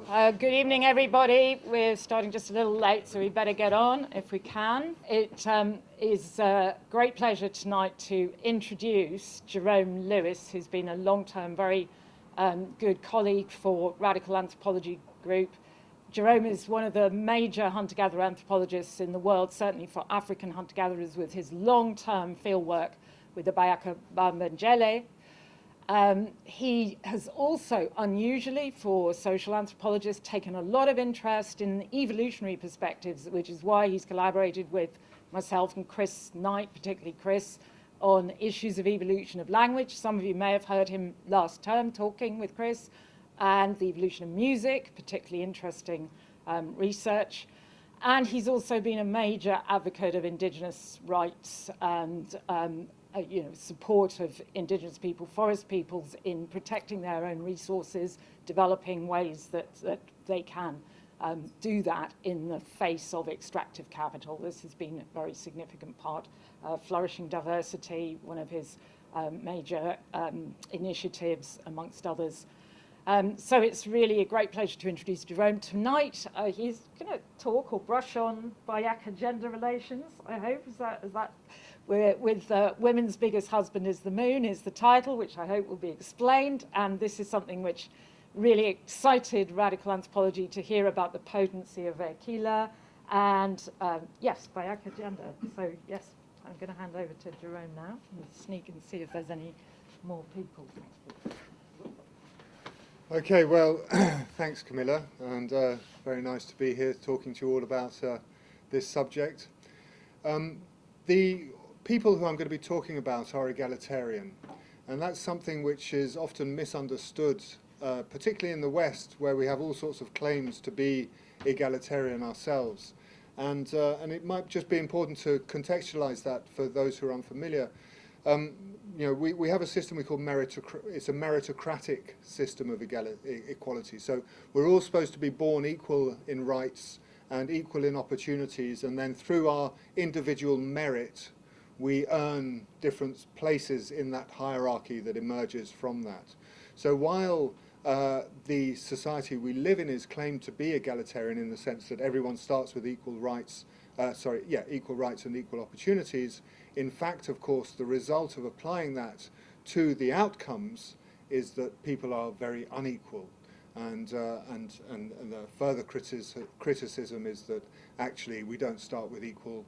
Good evening, everybody. We're starting just a little late, so we better get on if we can. It is a great pleasure tonight to introduce Jerome Lewis, who's been a long-term, very good colleague for Radical Anthropology Group. Jerome is one of the major hunter-gatherer anthropologists in the world, certainly for African hunter-gatherers, with his long-term fieldwork with the BaYaka Mbendjele. He has also, unusually for social anthropologists, taken a lot of interest in the evolutionary perspectives, which is why he's collaborated with myself and Chris Knight, particularly Chris, on issues of evolution of language. Some of you may have heard him last term talking with Chris, and the evolution of music, particularly interesting research. And he's also been a major advocate of Indigenous rights and support of Indigenous people, forest peoples, in protecting their own resources, developing ways that they can do that in the face of extractive capital. This has been a very significant part. Flourishing diversity, one of his major initiatives, amongst others. So it's really a great pleasure to introduce Jerome tonight. He's going to talk or brush on BaYaka gender relations, I hope. Is that with Women's Biggest Husband is the Moon is the title, which I hope will be explained. And this is something which really excited radical anthropology to hear about the potency of ekila and, yes, BaYaka gender. So, yes, I'm going to hand over to Jerome now and sneak and see if there's any more people. Okay, well, thanks, Camilla, and very nice to be here talking to you all about this subject. The people who I'm going to be talking about are egalitarian, and that's something which is often misunderstood, particularly in the West, where we have all sorts of claims to be egalitarian ourselves. And it might just be important to contextualize that for those who are unfamiliar. We have a system we call it's a meritocratic system of equality. So we're all supposed to be born equal in rights and equal in opportunities, and then through our individual merit, we earn different places in that hierarchy that emerges from that. So while the society we live in is claimed to be egalitarian in the sense that everyone starts with equal rights and equal opportunities, in fact, of course, the result of applying that to the outcomes is that people are very unequal. And the further criticism is that actually we don't start with equal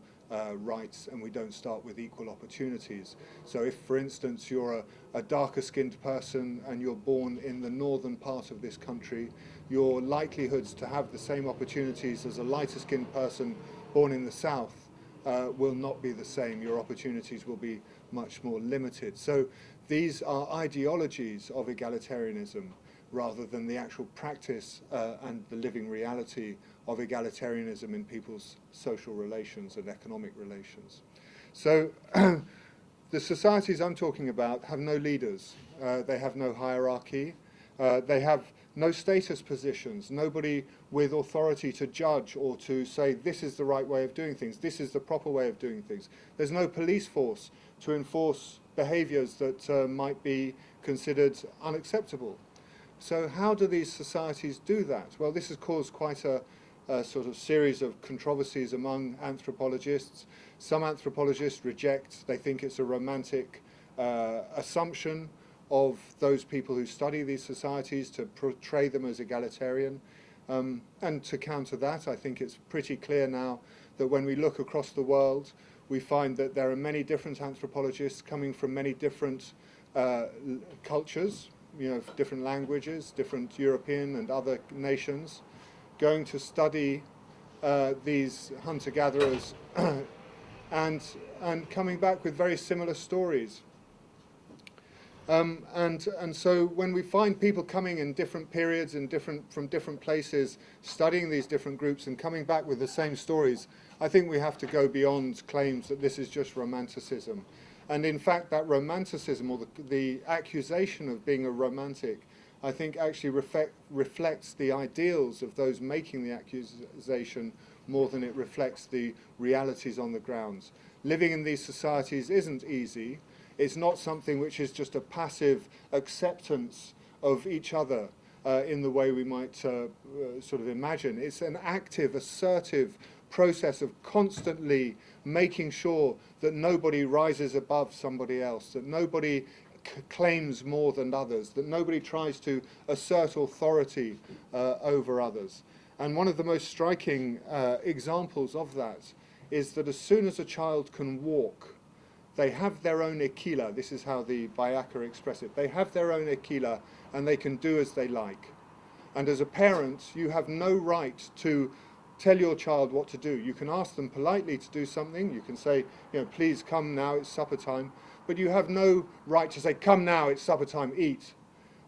rights and we don't start with equal opportunities. So if, for instance, you're a darker skinned person and you're born in the northern part of this country, your likelihoods to have the same opportunities as a lighter skinned person born in the south will not be the same. Your opportunities will be much more limited. So these are ideologies of egalitarianism rather than the actual practice and the living reality of egalitarianism in people's social relations and economic relations. So the societies I'm talking about have no leaders. They have no hierarchy. They have no status positions, nobody with authority to judge or to say this is the right way of doing things, this is the proper way of doing things. There's no police force to enforce behaviours that might be considered unacceptable. So how do these societies do that? Well, this has caused quite a sort of series of controversies among anthropologists. Some anthropologists reject, they think it's a romantic assumption of those people who study these societies to portray them as egalitarian. And to counter that, I think it's pretty clear now that when we look across the world, we find that there are many different anthropologists coming from many different cultures, different languages, different European and other nations, going to study these hunter-gatherers and coming back with very similar stories. And so when we find people coming in different periods and from different places, studying these different groups and coming back with the same stories, I think we have to go beyond claims that this is just romanticism. And in fact, that romanticism, or the accusation of being a romantic, I think actually reflects the ideals of those making the accusation more than it reflects the realities on the ground. Living in these societies isn't easy. It's not something which is just a passive acceptance of each other. in the way we might sort of imagine. It's an active, assertive process of constantly making sure that nobody rises above somebody else, that nobody claims more than others, that nobody tries to assert authority over others. And one of the most striking examples of that is that as soon as a child can walk, they have their own ekila. This is how the BaYaka express it. They have their own ekila and they can do as they like. And as a parent, you have no right to tell your child what to do. You can ask them politely to do something. You can say, please come now, it's supper time. But you have no right to say, come now, it's supper time, eat.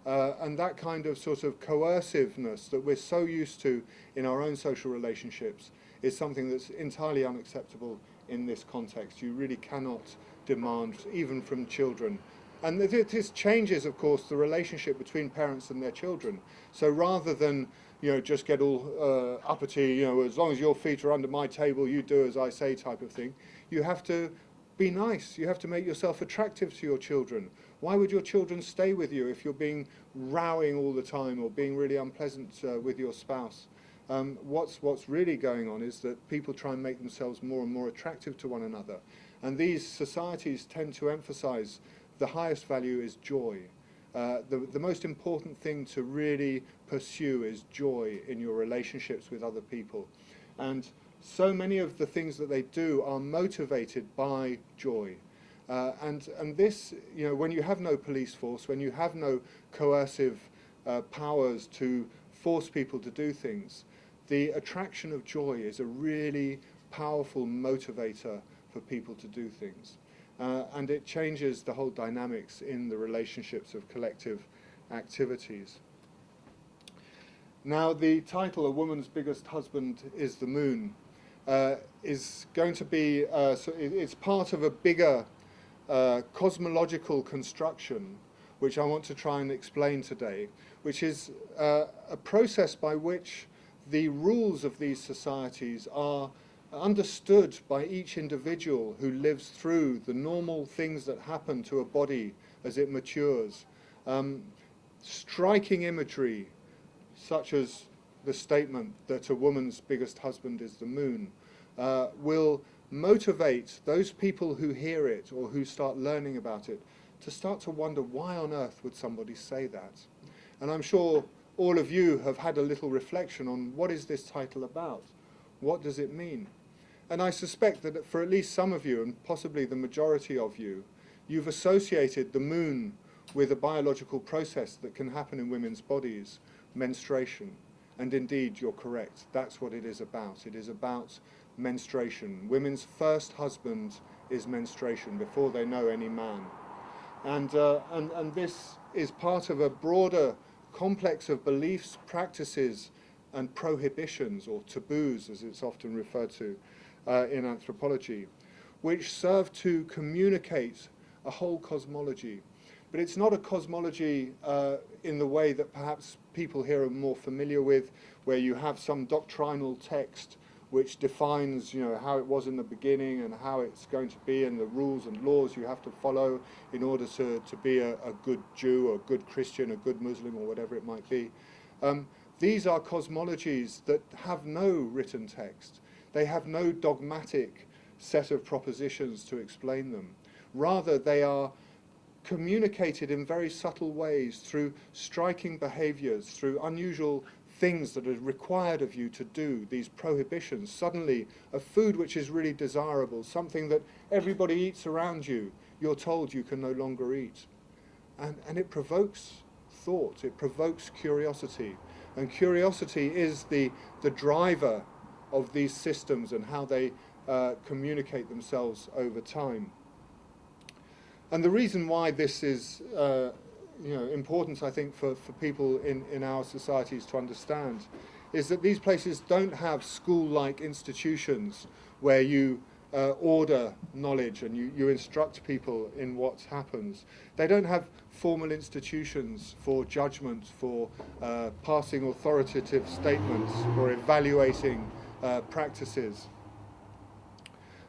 And that kind of sort of coerciveness that we're so used to in our own social relationships is something that's entirely unacceptable in this context. You really cannot demand, even from children. And this changes, of course, the relationship between parents and their children. So rather than just get all uppity, as long as your feet are under my table, you do as I say type of thing, you have to be nice. You have to make yourself attractive to your children. Why would your children stay with you if you're being rowing all the time or being really unpleasant with your spouse? What's really going on is that people try and make themselves more and more attractive to one another. And these societies tend to emphasize the highest value is joy. The most important thing to really pursue is joy in your relationships with other people. And so many of the things that they do are motivated by joy. And this, when you have no police force, when you have no coercive powers to force people to do things, the attraction of joy is a really powerful motivator for people to do things. And it changes the whole dynamics in the relationships of collective activities. Now, the title, A Woman's Biggest Husband is the Moon, is going to be, it's part of a bigger cosmological construction, which I want to try and explain today, which is a process by which the rules of these societies are understood by each individual who lives through the normal things that happen to a body as it matures. Striking imagery, such as the statement that a woman's biggest husband is the moon, will motivate those people who hear it or who start learning about it to start to wonder, why on earth would somebody say that? And I'm sure all of you have had a little reflection on, what is this title about? What does it mean? And I suspect that for at least some of you, and possibly the majority of you, you've associated the moon with a biological process that can happen in women's bodies, menstruation. And indeed, you're correct. That's what it is about. It is about menstruation. Women's first husband is menstruation before they know any man. And this is part of a broader complex of beliefs, practices, and prohibitions, or taboos, as it's often referred to in anthropology, which serve to communicate a whole cosmology. But it's not a cosmology in the way that perhaps people here are more familiar with, where you have some doctrinal text which defines, how it was in the beginning and how it's going to be, and the rules and laws you have to follow in order to be a good Jew or a good Christian, a good Muslim, or whatever it might be. These are cosmologies that have no written text. They have no dogmatic set of propositions to explain them. Rather, they are communicated in very subtle ways through striking behaviors, through unusual things that are required of you to do, these prohibitions. Suddenly, a food which is really desirable, something that everybody eats around you, you're told you can no longer eat. And it provokes thought, it provokes curiosity. And curiosity is the driver of these systems and how they communicate themselves over time. And the reason why this is important, I think, for people in our societies to understand, is that these places don't have school-like institutions where you order knowledge and you instruct people in what happens. They don't have formal institutions for judgment, for passing authoritative statements, or evaluating practices.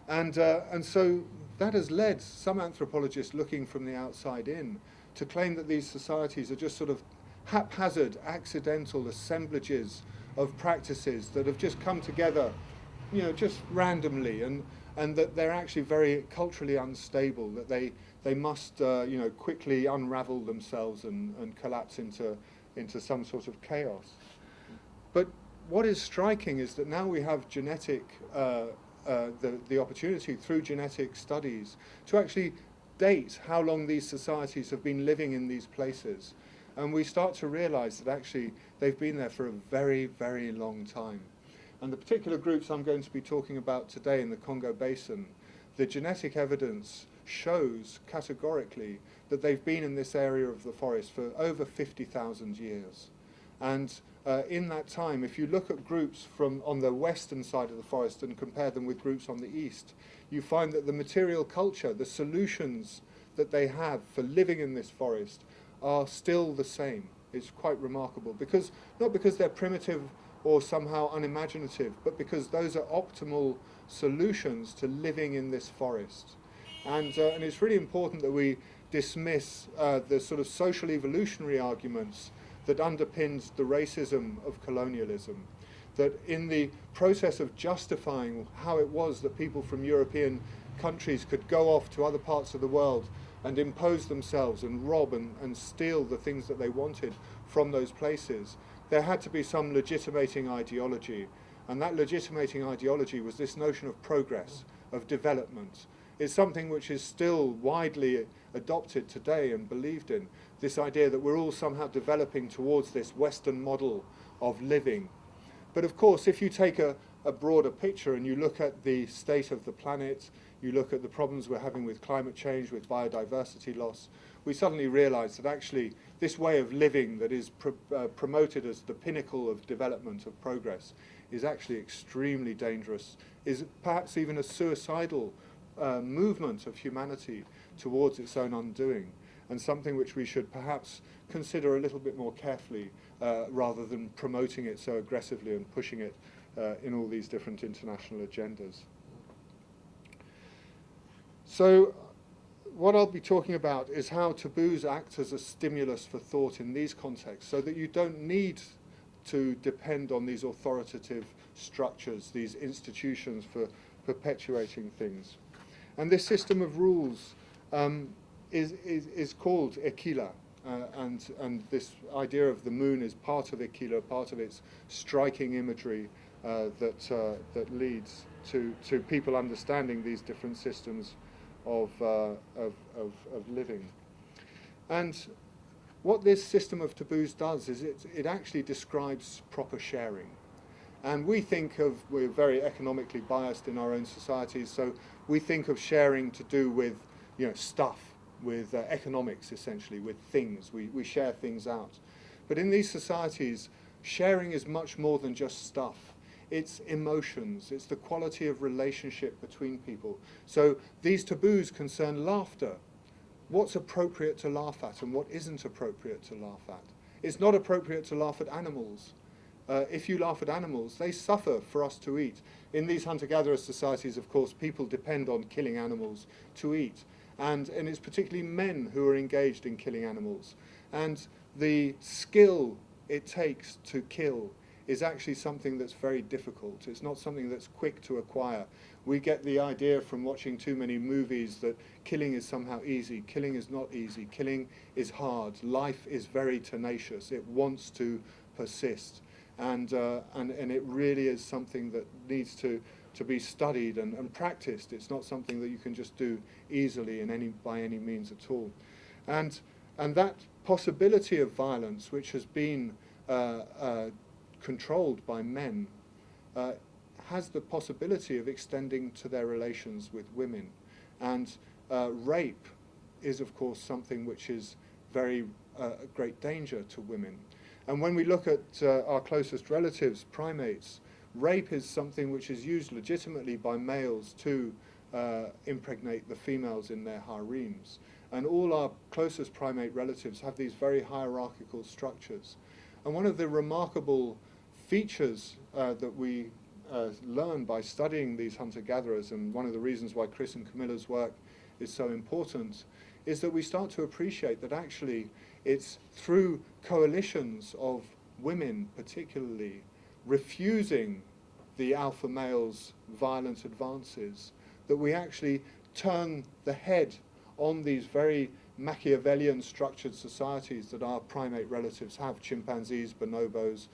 And so that has led some anthropologists looking from the outside in to claim that these societies are just sort of haphazard, accidental assemblages of practices that have just come together, just randomly, and that they're actually very culturally unstable, that they must, quickly unravel themselves and collapse into some sort of chaos. But what is striking is that now we have the opportunity through genetic studies to actually date how long these societies have been living in these places. And we start to realize that actually they've been there for a very, very long time. And the particular groups I'm going to be talking about today in the Congo Basin, the genetic evidence shows categorically that they've been in this area of the forest for over 50,000 years. And in that time, if you look at groups from on the western side of the forest and compare them with groups on the east, you find that the material culture, the solutions that they have for living in this forest are still the same. It's quite remarkable, because not because they're primitive or somehow unimaginative, but because those are optimal solutions to living in this forest. And it's really important that we dismiss the sort of social evolutionary arguments that underpins the racism of colonialism, that in the process of justifying how it was that people from European countries could go off to other parts of the world and impose themselves and rob and steal the things that they wanted from those places, there had to be some legitimating ideology. And that legitimating ideology was this notion of progress, of development. It's something which is still widely adopted today and believed in, this idea that we're all somehow developing towards this Western model of living. But of course, if you take a broader picture and you look at the state of the planet, you look at the problems we're having with climate change, with biodiversity loss, we suddenly realize that actually this way of living that is promoted as the pinnacle of development, of progress, is actually extremely dangerous, is perhaps even a suicidal movement of humanity towards its own undoing, and something which we should perhaps consider a little bit more carefully rather than promoting it so aggressively and pushing it in all these different international agendas. So what I'll be talking about is how taboos act as a stimulus for thought in these contexts, so that you don't need to depend on these authoritative structures, these institutions for perpetuating things. And this system of rules is called ekila, and this idea of the moon is part of ekila, part of its striking imagery that leads to people understanding these different systems of living. And what this system of taboos does is it actually describes proper sharing. And we're very economically biased in our own societies, so we think of sharing to do with, stuff, with economics essentially, with things. We share things out. But in these societies, sharing is much more than just stuff. It's emotions, it's the quality of relationship between people. So these taboos concern laughter. What's appropriate to laugh at and what isn't appropriate to laugh at? It's not appropriate to laugh at animals. If you laugh at animals, they suffer for us to eat. In these hunter-gatherer societies, of course, people depend on killing animals to eat. And it's particularly men who are engaged in killing animals. And the skill it takes to kill is actually something that's very difficult. It's not something that's quick to acquire. We get the idea from watching too many movies that killing is somehow easy. Killing is not easy. Killing is hard. Life is very tenacious. It wants to persist. And it really is something that needs to be studied and practiced. It's not something that you can just do easily by any means at all. And that possibility of violence, which has been controlled by men, has the possibility of extending to their relations with women. And rape is, of course, something which is very great danger to women. And when we look at our closest relatives, primates, rape is something which is used legitimately by males to impregnate the females in their harems. And all our closest primate relatives have these very hierarchical structures. And one of the remarkable features that we learn by studying these hunter-gatherers, and one of the reasons why Chris and Camilla's work is so important, is that we start to appreciate that actually It's through coalitions of women particularly refusing the alpha male's violent advances that we actually turn the head on these very Machiavellian structured societies that our primate relatives have. Chimpanzees, bonobos,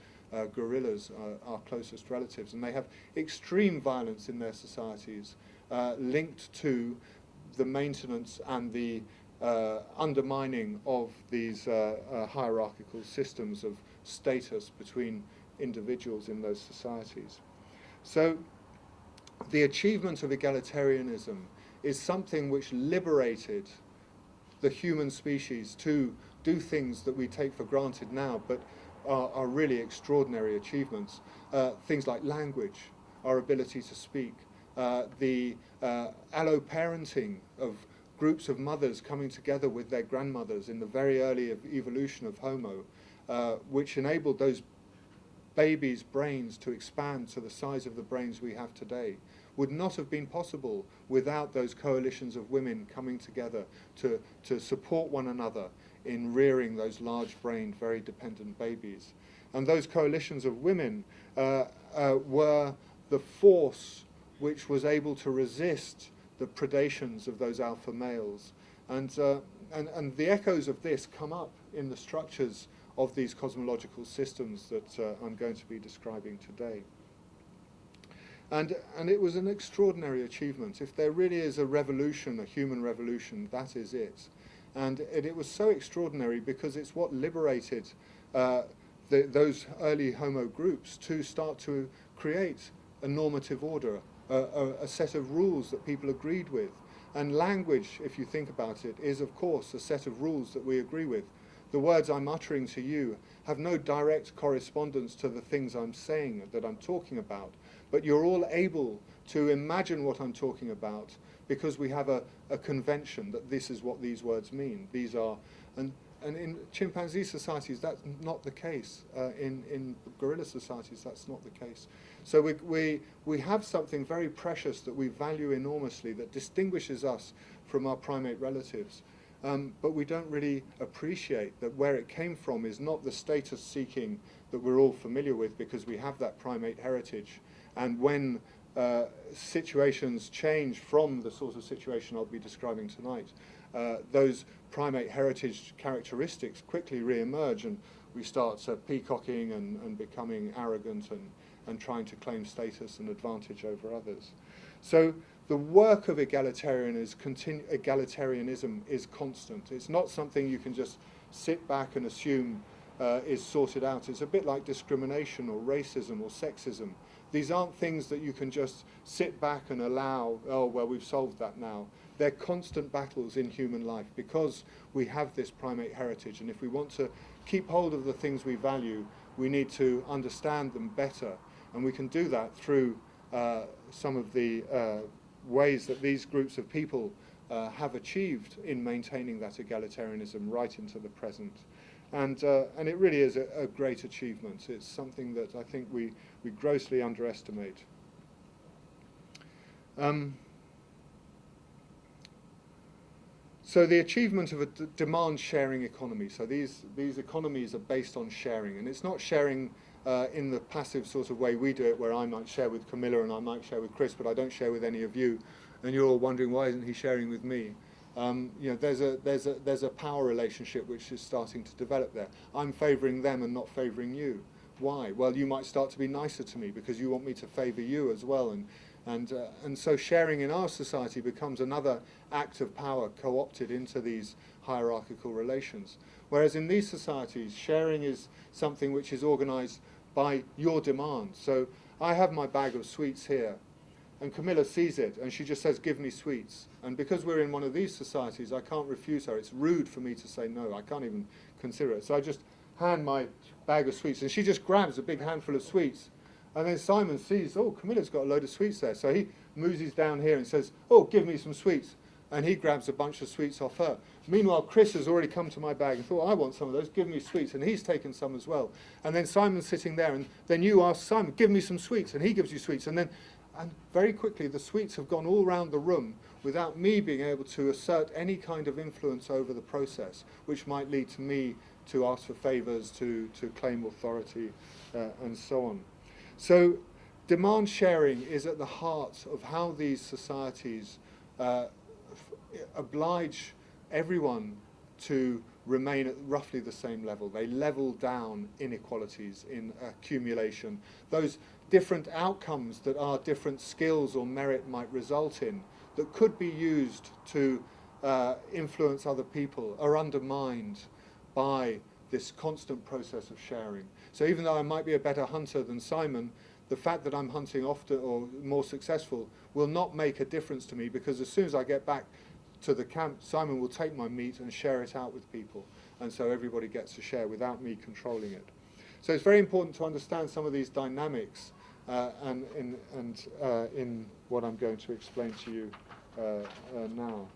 gorillas are our closest relatives, and they have extreme violence in their societies linked to the maintenance and the undermining of these hierarchical systems of status between individuals in those societies. So the achievement of egalitarianism is something which liberated the human species to do things that we take for granted now, but are really extraordinary achievements. Things like language, our ability to speak, the alloparenting of groups of mothers coming together with their grandmothers in the very early evolution of Homo, which enabled those babies' brains to expand to the size of the brains we have today, would not have been possible without those coalitions of women coming together to support one another in rearing those large-brained, very dependent babies. And those coalitions of women were the force which was able to resist the predations of those alpha males. And the echoes of this come up in the structures of these cosmological systems that I'm going to be describing today. And it was an extraordinary achievement. If there really is a revolution, a human revolution, that is it. And it was so extraordinary because it's what liberated those early Homo groups to start to create a normative order, a set of rules that people agreed with. And language, if you think about it, is of course a set of rules that we agree with. The words I'm uttering to you have no direct correspondence to the things I'm saying, that I'm talking about, but you're all able to imagine what I'm talking about because we have a convention that this is what these words mean. These are, and in chimpanzee societies that's not the case. In gorilla societies that's not the case. So we have something very precious that we value enormously that distinguishes us from our primate relatives. But we don't really appreciate that where it came from is not the status seeking that we're all familiar with because we have that primate heritage. And when situations change from the sort of situation I'll be describing tonight, those primate heritage characteristics quickly re-emerge and we start peacocking and becoming arrogant and trying to claim status and advantage over others. So the work of egalitarianism is constant. It's not something you can just sit back and assume is sorted out. It's a bit like discrimination or racism or sexism. These aren't things that you can just sit back and allow, oh, well, we've solved that now. They're constant battles in human life because we have this primate heritage. And if we want to keep hold of the things we value, we need to understand them better. And we can do that through some of the ways that these groups of people have achieved in maintaining that egalitarianism right into the present. And it really is a great achievement. It's something that I think we grossly underestimate. So the achievement of a demand-sharing economy. So these economies are based on sharing, and it's not sharing in the passive sort of way we do it, where I might share with Camilla and I might share with Chris, but I don't share with any of you. And you're all wondering, why isn't he sharing with me? There's a power relationship which is starting to develop there. I'm favouring them and not favouring you. Why? Well, you might start to be nicer to me because you want me to favour you as well, and so sharing in our society becomes another act of power co-opted into these hierarchical relations. Whereas in these societies, sharing is something which is organised by your demand. So I have my bag of sweets here, and Camilla sees it, and she just says, give me sweets. And because we're in one of these societies, I can't refuse her. It's rude for me to say no. I can't even consider it. So I just hand my bag of sweets, and she just grabs a big handful of sweets. And then Simon sees, oh, Camilla's got a load of sweets there. So he moves down here and says, oh, give me some sweets. And he grabs a bunch of sweets off her. Meanwhile, Chris has already come to my bag and thought, I want some of those, give me sweets. And he's taken some as well. And then Simon's sitting there, and then you ask Simon, give me some sweets. And he gives you sweets. And very quickly, the sweets have gone all around the room without me being able to assert any kind of influence over the process, which might lead to me to ask for favours, to claim authority, and so on. So demand sharing is at the heart of how these societies oblige everyone to remain at roughly the same level. They level down inequalities in accumulation. Those different outcomes that our different skills or merit might result in that could be used to influence other people are undermined by this constant process of sharing. So even though I might be a better hunter than Simon, the fact that I'm hunting often or more successful will not make a difference to me, because as soon as I get back to the camp, Simon will take my meat and share it out with people, and so everybody gets to share without me controlling it. So it's very important to understand some of these dynamics and in what I'm going to explain to you now.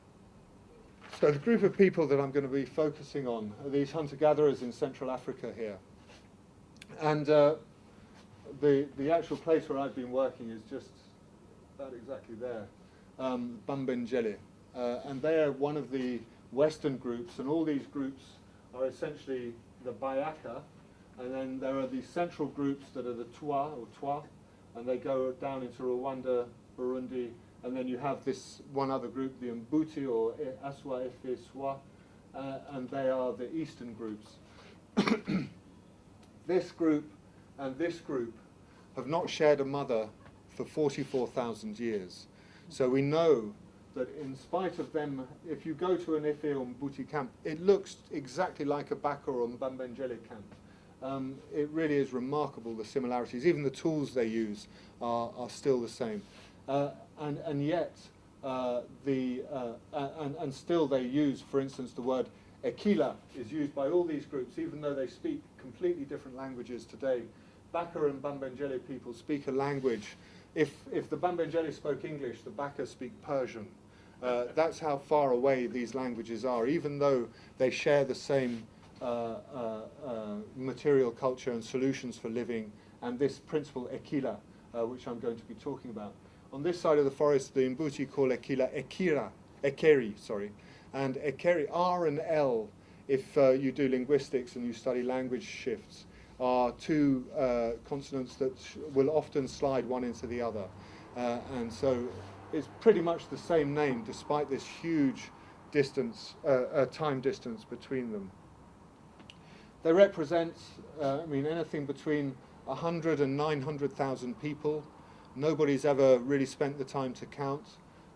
So the group of people that I'm going to be focusing on are these hunter-gatherers in Central Africa here. And the actual place where I've been working is just about exactly there, Mbendjele. And they are one of the Western groups, and all these groups are essentially the BaYaka, and then there are these central groups that are the Twa, and they go down into Rwanda, Burundi, and then you have this one other group, the Mbuti or Aswa Efeswa, and they are the Eastern groups. This group and this group have not shared a mother for 44,000 years. So we know that in spite of them, if you go to an Ife or Mbuti camp, it looks exactly like a BaYaka or Mbendjele camp. It really is remarkable, the similarities. Even the tools they use are still the same. And yet, and still they use, for instance, the word ekila is used by all these groups, even though they speak completely different languages today. BaYaka and Mbendjele people speak a language. If the Mbendjele spoke English, the BaYaka speak Persian. That's how far away these languages are, even though they share the same material culture and solutions for living, and this principle ekila, which I'm going to be talking about. On this side of the forest, the Mbuti call ekila ekeri, and ekeri, R and L, if you do linguistics and you study language shifts, are two consonants that will often slide one into the other. And so it's pretty much the same name, despite this huge distance, time distance between them. They represent, anything between 100 and 900,000 people. Nobody's ever really spent the time to count.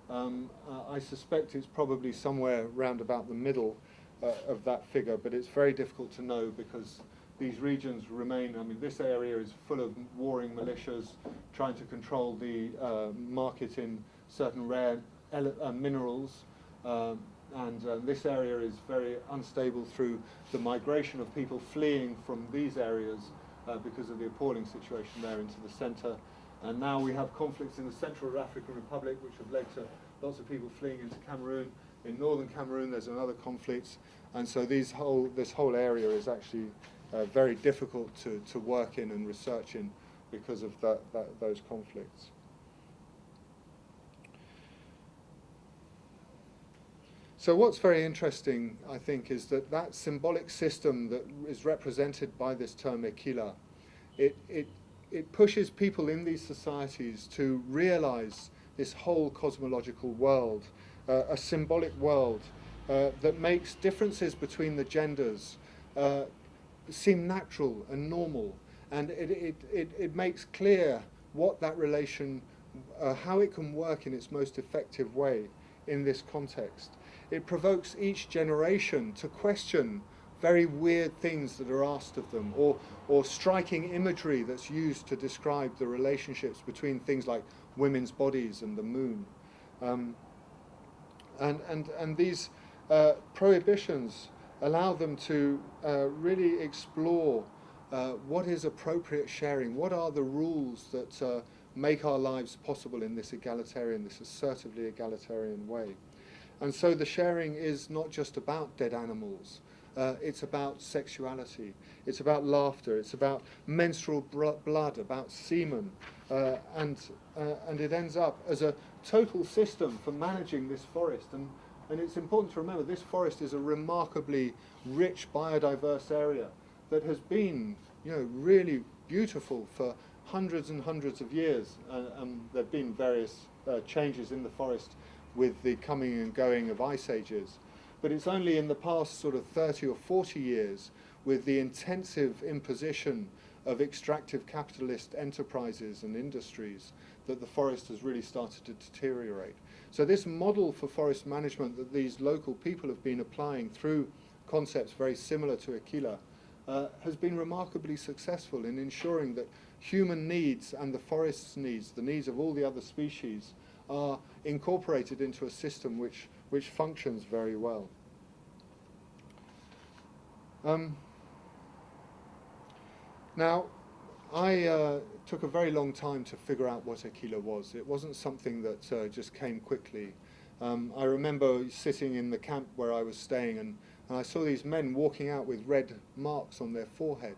I suspect it's probably somewhere round about the middle of that figure, but it's very difficult to know because these regions remain, this area is full of warring militias trying to control the market in certain rare minerals, and this area is very unstable through the migration of people fleeing from these areas because of the appalling situation there into the centre. And now we have conflicts in the Central African Republic, which have led to lots of people fleeing into Cameroon. In northern Cameroon, there's another conflict, and so this whole area is actually very difficult to work in and research in because of those conflicts. So what's very interesting, I think, is that symbolic system that is represented by this term ekila, it pushes people in these societies to realize this whole cosmological world, a symbolic world that makes differences between the genders seem natural and normal, and it makes clear what that relation, how it can work in its most effective way in this context. It provokes each generation to question very weird things that are asked of them, or striking imagery that's used to describe the relationships between things like women's bodies and the moon. And these prohibitions allow them to really explore what is appropriate sharing, what are the rules that make our lives possible in this egalitarian, this assertively egalitarian way. And so the sharing is not just about dead animals. It's about sexuality, it's about laughter, it's about menstrual blood, about semen, and it ends up as a total system for managing this forest. And And it's important to remember this forest is a remarkably rich biodiverse area that has been, really beautiful for hundreds and hundreds of years. There have been various changes in the forest with the coming and going of ice ages. But it's only in the past sort of 30 or 40 years, with the intensive imposition of extractive capitalist enterprises and industries, that the forest has really started to deteriorate. So this model for forest management that these local people have been applying through concepts very similar to ekila has been remarkably successful in ensuring that human needs and the forest's needs, the needs of all the other species, are incorporated into a system which functions very well. Now, I took a very long time to figure out what ekila was. It wasn't something that just came quickly. I remember sitting in the camp where I was staying, and I saw these men walking out with red marks on their forehead.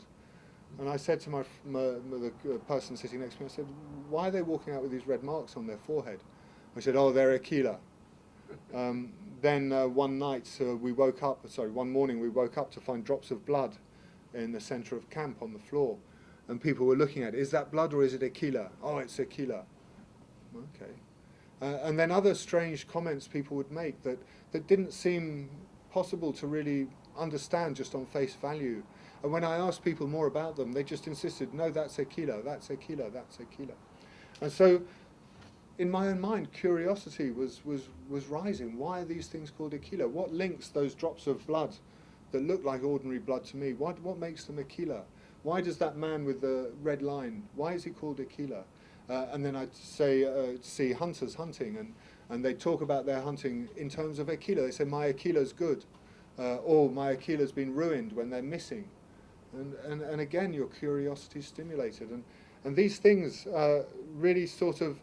And I said to the person sitting next to me, I said, why are they walking out with these red marks on their forehead? I said, oh, they're ekila. Then one morning we woke up to find drops of blood in the center of camp on the floor. And people were looking at it. Is that blood or is it ekila? Oh, it's ekila. Okay. And then other strange comments people would make that didn't seem possible to really understand just on face value. And when I asked people more about them, they just insisted, no, that's ekila, that's ekila, that's ekila. And so in my own mind, curiosity was rising. Why are these things called ekila? What links those drops of blood that look like ordinary blood to me? What makes them ekila? Why does that man with the red line, why is he called ekila? And then I'd see hunters hunting, and they talk about their hunting in terms of ekila. They say, my ekila's good, or my ekila's been ruined when they're missing. And again, your curiosity is stimulated. And these things really sort of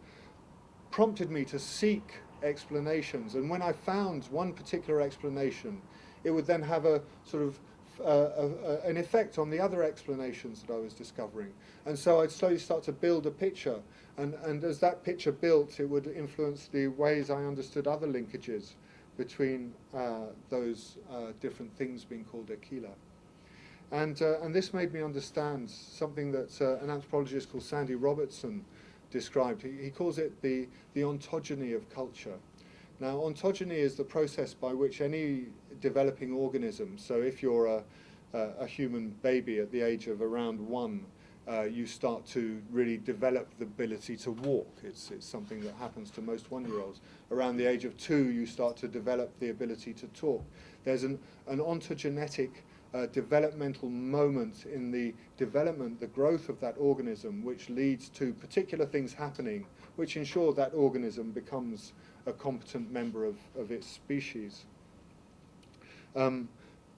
prompted me to seek explanations. And when I found one particular explanation, it would then have a sort of an effect on the other explanations that I was discovering. And so I'd slowly start to build a picture. And as that picture built, it would influence the ways I understood other linkages between those different things being called ekila. And this made me understand something that an anthropologist called Sandy Robertson described. He calls it the ontogeny of culture. Now, ontogeny is the process by which any developing organism, so if you're a human baby at the age of around 1, you start to really develop the ability to walk. It's something that happens to most 1-year-olds. Around the age of 2, you start to develop the ability to talk. There's an ontogenetic developmental moment in the development, the growth of that organism, which leads to particular things happening, which ensure that organism becomes a competent member of its species.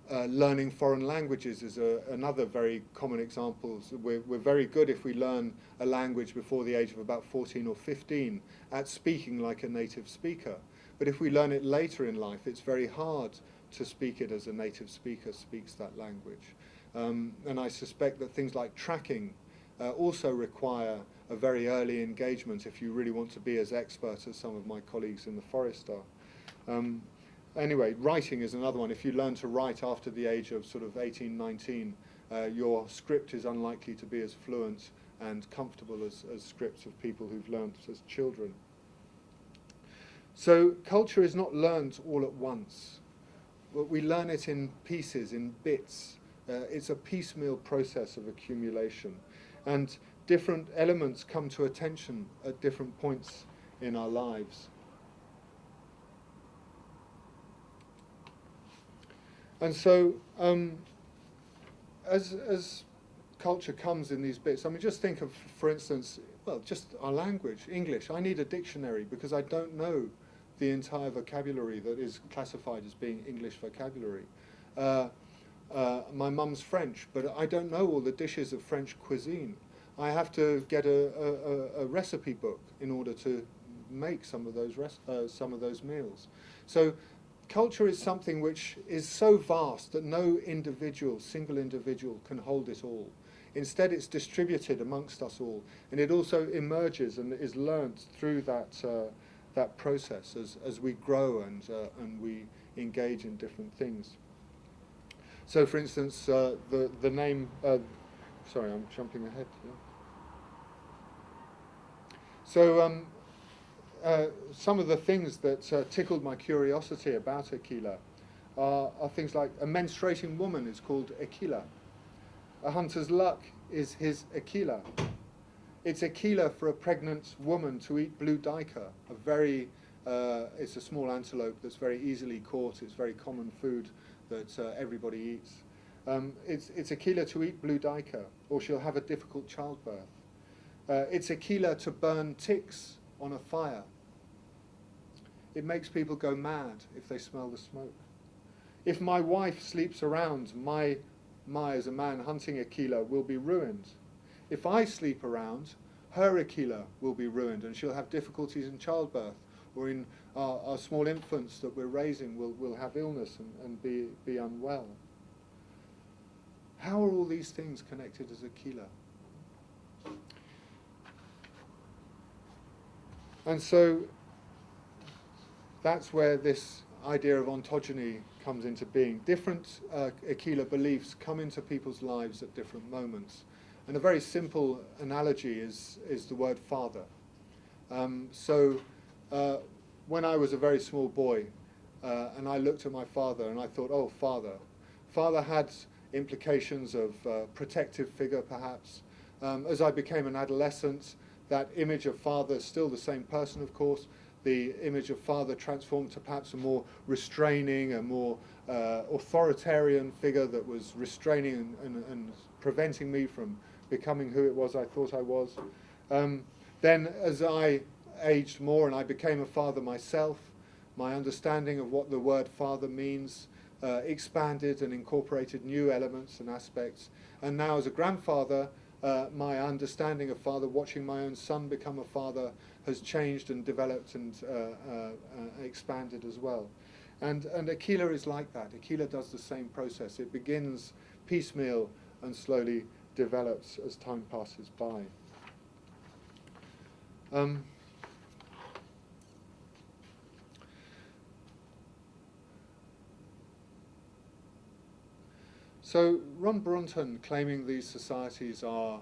Learning foreign languages is another very common example. So we're very good if we learn a language before the age of about 14 or 15 at speaking like a native speaker. But if we learn it later in life, it's very hard to speak it as a native speaker speaks that language. And I suspect that things like tracking also require a very early engagement if you really want to be as expert as some of my colleagues in the forest are. Anyway, writing is another one. If you learn to write after the age of sort of 18, 19, your script is unlikely to be as fluent and comfortable as scripts of people who've learned as children. So culture is not learned all at once. But we learn it in pieces, in bits. It's a piecemeal process of accumulation. And different elements come to attention at different points in our lives. And so, as culture comes in these bits, I mean, just think of, for instance, well, just our language, English. I need a dictionary because I don't know the entire vocabulary that is classified as being English vocabulary. My mum's French, but I don't know all the dishes of French cuisine. I have to get a recipe book in order to make some of those meals. So culture is something which is so vast that no single individual can hold it all. Instead, it's distributed amongst us all, and it also emerges and is learnt through that that process as we grow and we engage in different things. So, for instance, the name. Sorry, I'm jumping ahead. Yeah. So, some of the things that tickled my curiosity about ekila are things like a menstruating woman is called ekila. A hunter's luck is his ekila. It's ekila for a pregnant woman to eat blue duiker, it's a small antelope that's very easily caught. It's very common food that everybody eats. It's ekila to eat blue duiker, or she'll have a difficult childbirth. It's ekila to burn ticks on a fire. It makes people go mad if they smell the smoke. If my wife sleeps around, my as a man hunting ekila will be ruined. If I sleep around, her ekila will be ruined, and she'll have difficulties in childbirth, or in our small infants that we're raising will have illness and be unwell. How are all these things connected as ekila? And so that's where this idea of ontogeny comes into being. Different ekila beliefs come into people's lives at different moments. And a very simple analogy is the word father. When I was a very small boy, and I looked at my father and I thought, oh, father. Father had implications of protective figure, perhaps. As I became an adolescent, that image of father, still the same person, of course, the image of father transformed to perhaps a more restraining, a more authoritarian figure that was restraining and preventing me from becoming who it was I thought I was. Then as I aged more and I became a father myself, my understanding of what the word father means expanded and incorporated new elements and aspects. And now as a grandfather, my understanding of father, watching my own son become a father, has changed and developed and expanded as well. And ekila is like that. Ekila does the same process. It begins piecemeal and slowly develops as time passes by. So Ron Brunton claiming these societies are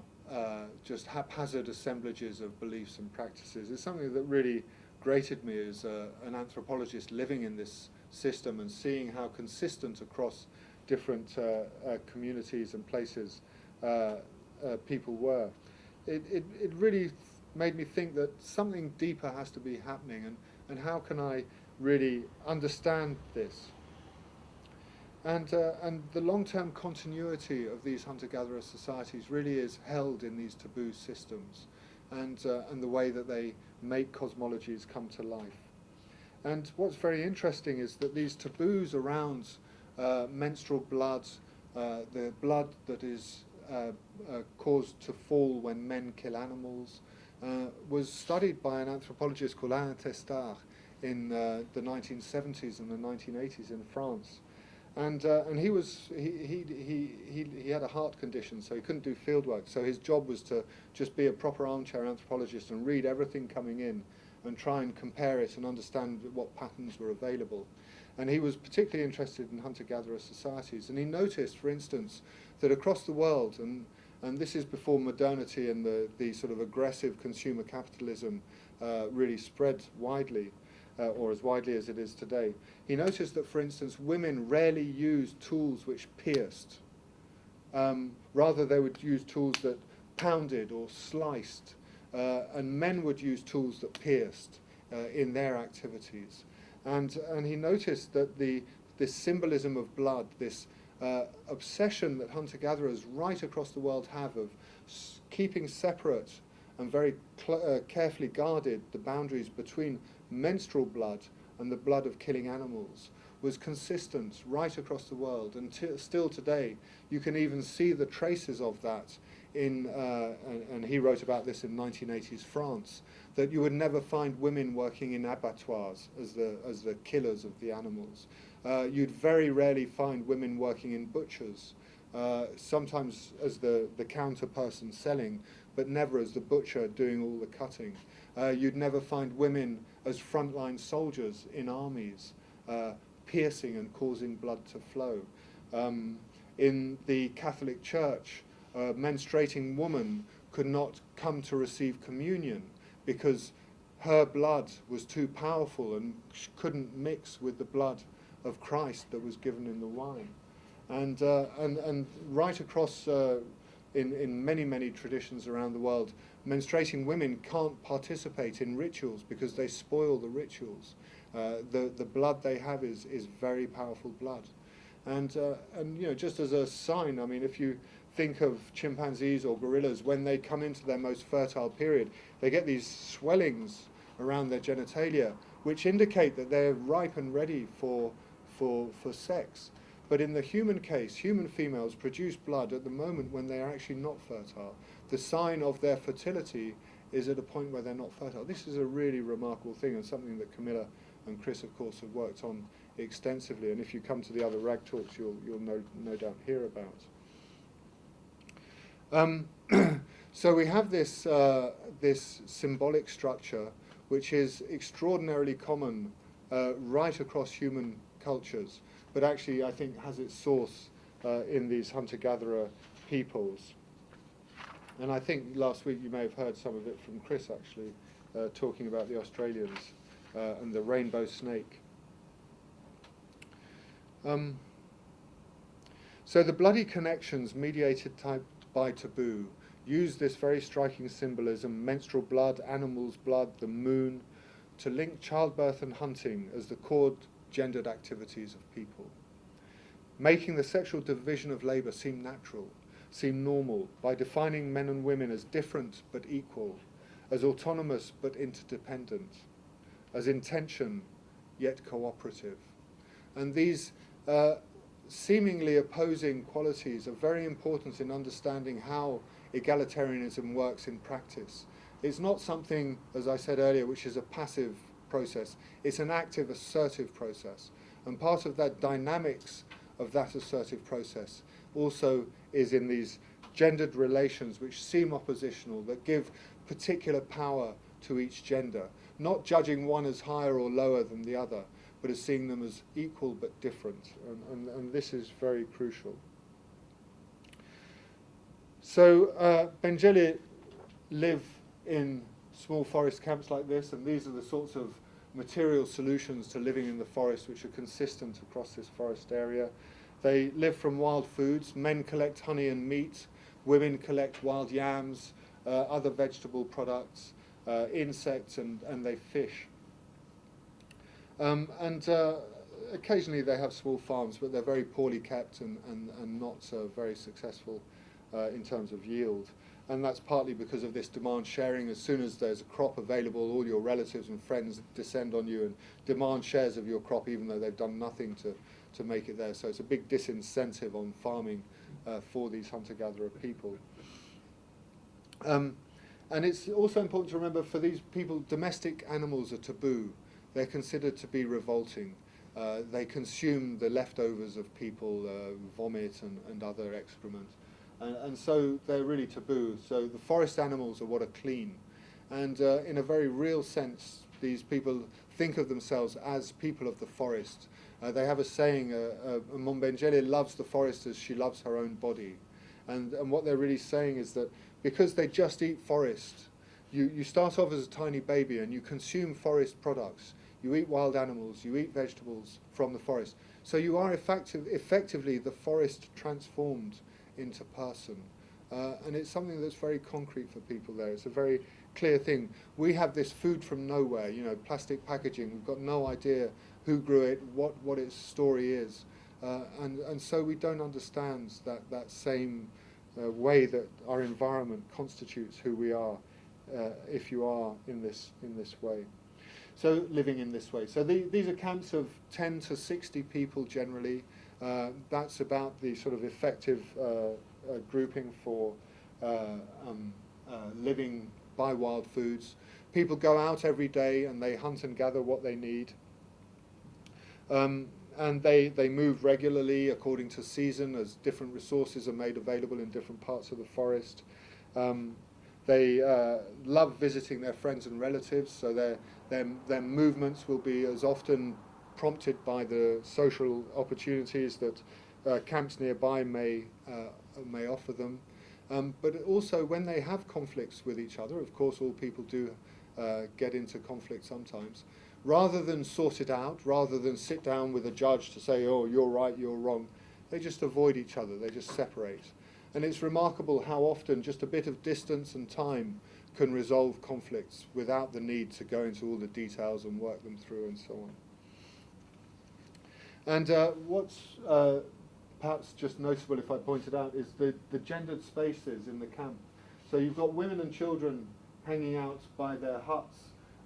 just haphazard assemblages of beliefs and practices is something that really grated me as an anthropologist living in this system and seeing how consistent across different communities and places people were. It really made me think that something deeper has to be happening, and how can I really understand this? And the long-term continuity of these hunter-gatherer societies really is held in these taboo systems, and the way that they make cosmologies come to life. And what's very interesting is that these taboos around menstrual blood, the blood that is caused to fall when men kill animals, was studied by an anthropologist called Alain Testard in the 1970s and the 1980s in France. And he had a heart condition, so he couldn't do field work. So his job was to just be a proper armchair anthropologist and read everything coming in and try and compare it and understand what patterns were available. And he was particularly interested in hunter-gatherer societies. And he noticed, for instance, that across the world, and this is before modernity and the sort of aggressive consumer capitalism really spread widely, or as widely as it is today, he noticed that, for instance, women rarely used tools which pierced. Rather, they would use tools that pounded or sliced, and men would use tools that pierced in their activities. And he noticed that this symbolism of blood, this obsession that hunter-gatherers right across the world have of keeping separate and very carefully guarded the boundaries between menstrual blood and the blood of killing animals, was consistent right across the world. And still today, you can even see the traces of that in, and he wrote about this in 1980s France, that you would never find women working in abattoirs as the killers of the animals. You'd very rarely find women working in butchers, sometimes as the counter person selling, but never as the butcher doing all the cutting. You'd never find women as frontline soldiers in armies, piercing and causing blood to flow. In the Catholic Church, a menstruating woman could not come to receive communion because her blood was too powerful and couldn't mix with the blood of Christ that was given in the wine. And right across in many traditions around the world, menstruating women can't participate in rituals because they spoil the rituals. The blood they have is very powerful blood. And you know, just as a sign, I mean, if you think of chimpanzees or gorillas, when they come into their most fertile period, they get these swellings around their genitalia, which indicate that they're ripe and ready for sex. But in the human case, human females produce blood at the moment when they are actually not fertile. The sign of their fertility is at a point where they're not fertile. This is a really remarkable thing, and something that Camilla and Chris, of course, have worked on extensively. And if you come to the other RAG talks, you'll no doubt hear about. So we have this symbolic structure, which is extraordinarily common right across human cultures, but actually I think has its source in these hunter-gatherer peoples. And I think last week you may have heard some of it from Chris, actually, talking about the Australians and the rainbow snake. So the bloody connections mediated by taboo use this very striking symbolism, menstrual blood, animals' blood, the moon, to link childbirth and hunting as the core gendered activities of people, making the sexual division of labour seem natural, seem normal, by defining men and women as different but equal, as autonomous but interdependent, as intention yet cooperative. And these seemingly opposing qualities are very important in understanding how egalitarianism works in practice. It's not something, as I said earlier, which is a passive process. It's an active, assertive process. And part of that dynamics of that assertive process also is in these gendered relations which seem oppositional, that give particular power to each gender, not judging one as higher or lower than the other, but as seeing them as equal but different. And this is very crucial. So Mbendjele live in small forest camps like this, and these are the sorts of material solutions to living in the forest which are consistent across this forest area. They live from wild foods. Men collect honey and meat. Women collect wild yams, other vegetable products, insects, and they fish. Occasionally they have small farms, but they're very poorly kept and not very successful in terms of yield. And that's partly because of this demand sharing. As soon as there's a crop available, all your relatives and friends descend on you and demand shares of your crop, even though they've done nothing to make it there. So it's a big disincentive on farming for these hunter-gatherer people. And it's also important to remember, for these people, domestic animals are taboo. They're considered to be revolting. They consume the leftovers of people, vomit and other excrement. And so they're really taboo. So the forest animals are what are clean. And in a very real sense, these people think of themselves as people of the forest. They have a saying, Mbendjele loves the forest as she loves her own body. And what they're really saying is that because they just eat forest, you start off as a tiny baby and you consume forest products. You eat wild animals, you eat vegetables from the forest. So you are effectively the forest transformed into person. And it's something that's very concrete for people there. It's a very clear thing. We have this food from nowhere, you know, plastic packaging. We've got no idea who grew it, what its story is. And so we don't understand that same way that our environment constitutes who we are, if you are in this way. So living in this way. So these are camps of 10 to 60 people generally. That's about the sort of effective grouping for living by wild foods. People go out every day and they hunt and gather what they need. And they move regularly according to season as different resources are made available in different parts of the forest. They love visiting their friends and relatives, so their movements will be as often prompted by the social opportunities that camps nearby may offer them. But also when they have conflicts with each other, of course all people do get into conflict sometimes, rather than sort it out, rather than sit down with a judge to say, oh, you're right, you're wrong, they just avoid each other, they just separate. And it's remarkable how often just a bit of distance and time can resolve conflicts without the need to go into all the details and work them through and so on. And what's perhaps just noticeable, if I point it out, is the gendered spaces in the camp. So you've got women and children hanging out by their huts,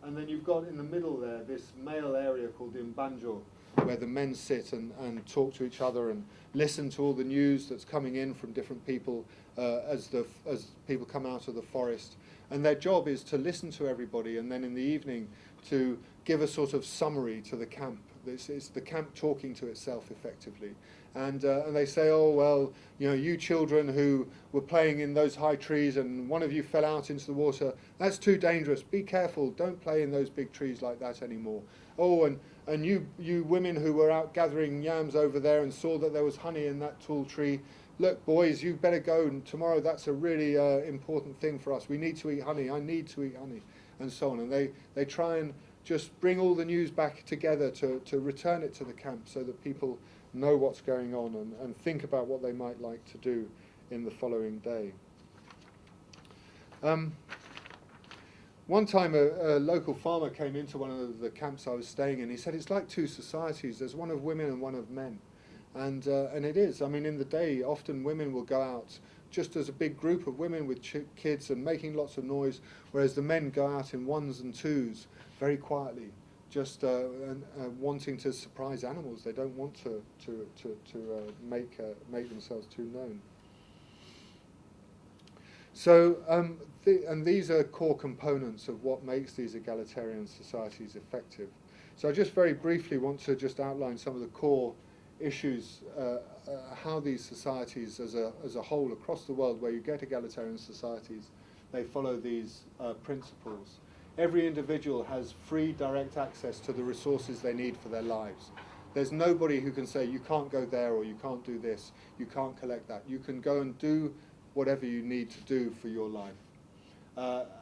and then you've got in the middle there this male area called the Mbanjo, where the men sit and talk to each other and listen to all the news that's coming in from different people as people come out of the forest. And their job is to listen to everybody, and then in the evening to give a sort of summary to the camp. It's the camp talking to itself effectively. And they say, oh, well, you children who were playing in those high trees and one of you fell out into the water, that's too dangerous. Be careful. Don't play in those big trees like that anymore. Oh, and you women who were out gathering yams over there and saw that there was honey in that tall tree, look, boys, you better go. And tomorrow that's a really important thing for us. We need to eat honey. I need to eat honey, and so on. And they try and just bring all the news back together to return it to the camp so that people know what's going on and think about what they might like to do in the following day. One time a local farmer came into one of the camps I was staying in. He said, it's like two societies. There's one of women and one of men. And it is. I mean, in the day, often women will go out just as a big group of women with kids and making lots of noise, whereas the men go out in ones and twos very quietly, just wanting to surprise animals. They don't want to make themselves too known. So, and these are core components of what makes these egalitarian societies effective. So I just very briefly want to just outline some of the core issues, how these societies as a whole across the world where you get egalitarian societies, they follow these principles. Every individual has free direct access to the resources they need for their lives. There's nobody who can say you can't go there or you can't do this, you can't collect that. You can go and do whatever you need to do for your life.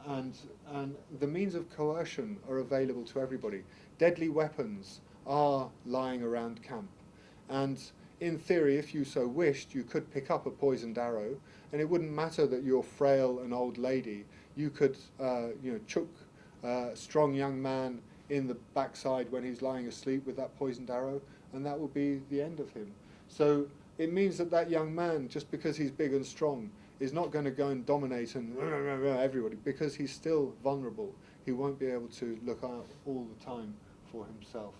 And the means of coercion are available to everybody. Deadly weapons are lying around camp. And in theory, if you so wished, you could pick up a poisoned arrow, and it wouldn't matter that you're frail and old lady. You could chook a strong young man in the backside when he's lying asleep with that poisoned arrow, and that will be the end of him. So it means that young man, just because he's big and strong, is not going to go and dominate and everybody, because he's still vulnerable. He won't be able to look out all the time for himself.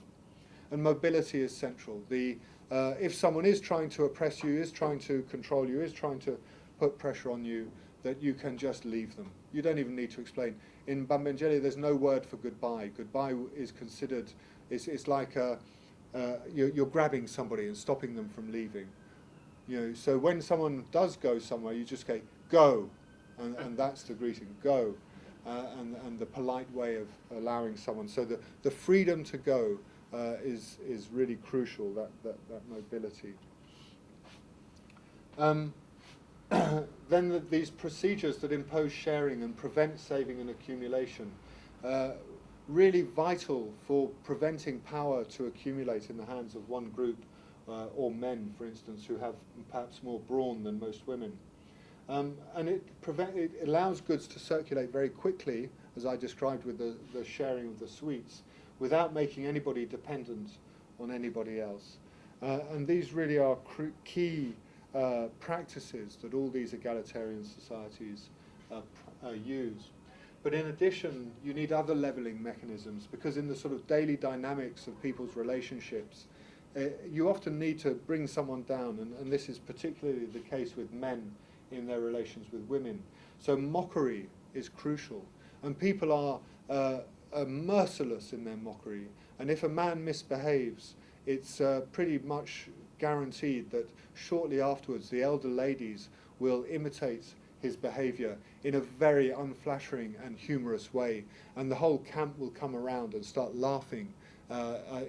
And mobility is central. If someone is trying to oppress you, is trying to control you, is trying to put pressure on you, that you can just leave them. You don't even need to explain. In Mbendjele, there's no word for goodbye. Goodbye is considered, it's like you're grabbing somebody and stopping them from leaving. So when someone does go somewhere, you just say, go, and that's the greeting, go, and the polite way of allowing someone. So the freedom to go is really crucial, that mobility. Then these procedures that impose sharing and prevent saving and accumulation, really vital for preventing power to accumulate in the hands of one group, or men, for instance, who have perhaps more brawn than most women. And it allows goods to circulate very quickly, as I described with the sharing of the sweets, without making anybody dependent on anybody else. And these really are key practices that all these egalitarian societies use. But in addition, you need other leveling mechanisms, because in the sort of daily dynamics of people's relationships, you often need to bring someone down, and this is particularly the case with men in their relations with women. So mockery is crucial, and people are merciless in their mockery. And if a man misbehaves, it's pretty much guaranteed that shortly afterwards the elder ladies will imitate his behavior in a very unflattering and humorous way, and the whole camp will come around and start laughing,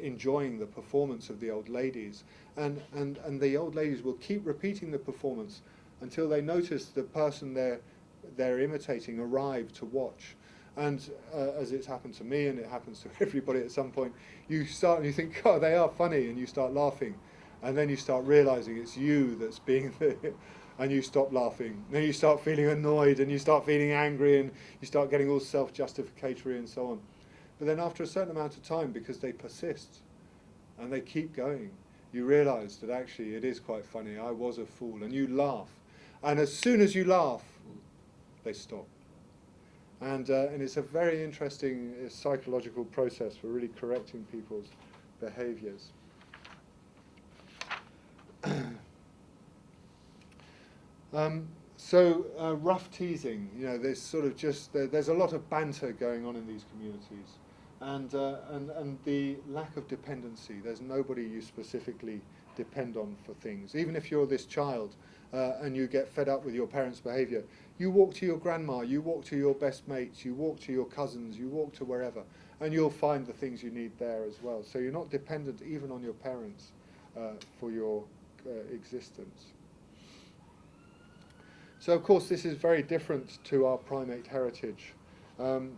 enjoying the performance of the old ladies, and the old ladies will keep repeating the performance until they notice the person they're imitating arrive to watch. And as it's happened to me, and it happens to everybody at some point, you start and you think, oh, they are funny, and you start laughing, and then you start realizing it's you that's being and you stop laughing. Then you start feeling annoyed, and you start feeling angry, and you start getting all self-justificatory and so on. But then after a certain amount of time, because they persist and they keep going, you realize that actually it is quite funny. I was a fool, and you laugh. And as soon as you laugh, they stop. And it's a very interesting psychological process for really correcting people's behaviors. Rough teasing, there's sort of there's a lot of banter going on in these communities, and the lack of dependency. There's nobody you specifically depend on for things. Even if you're this child and you get fed up with your parents' behaviour, you walk to your grandma, you walk to your best mates, you walk to your cousins, you walk to wherever, and you'll find the things you need there as well. So you're not dependent even on your parents for your existence. So of course this is very different to our primate heritage, and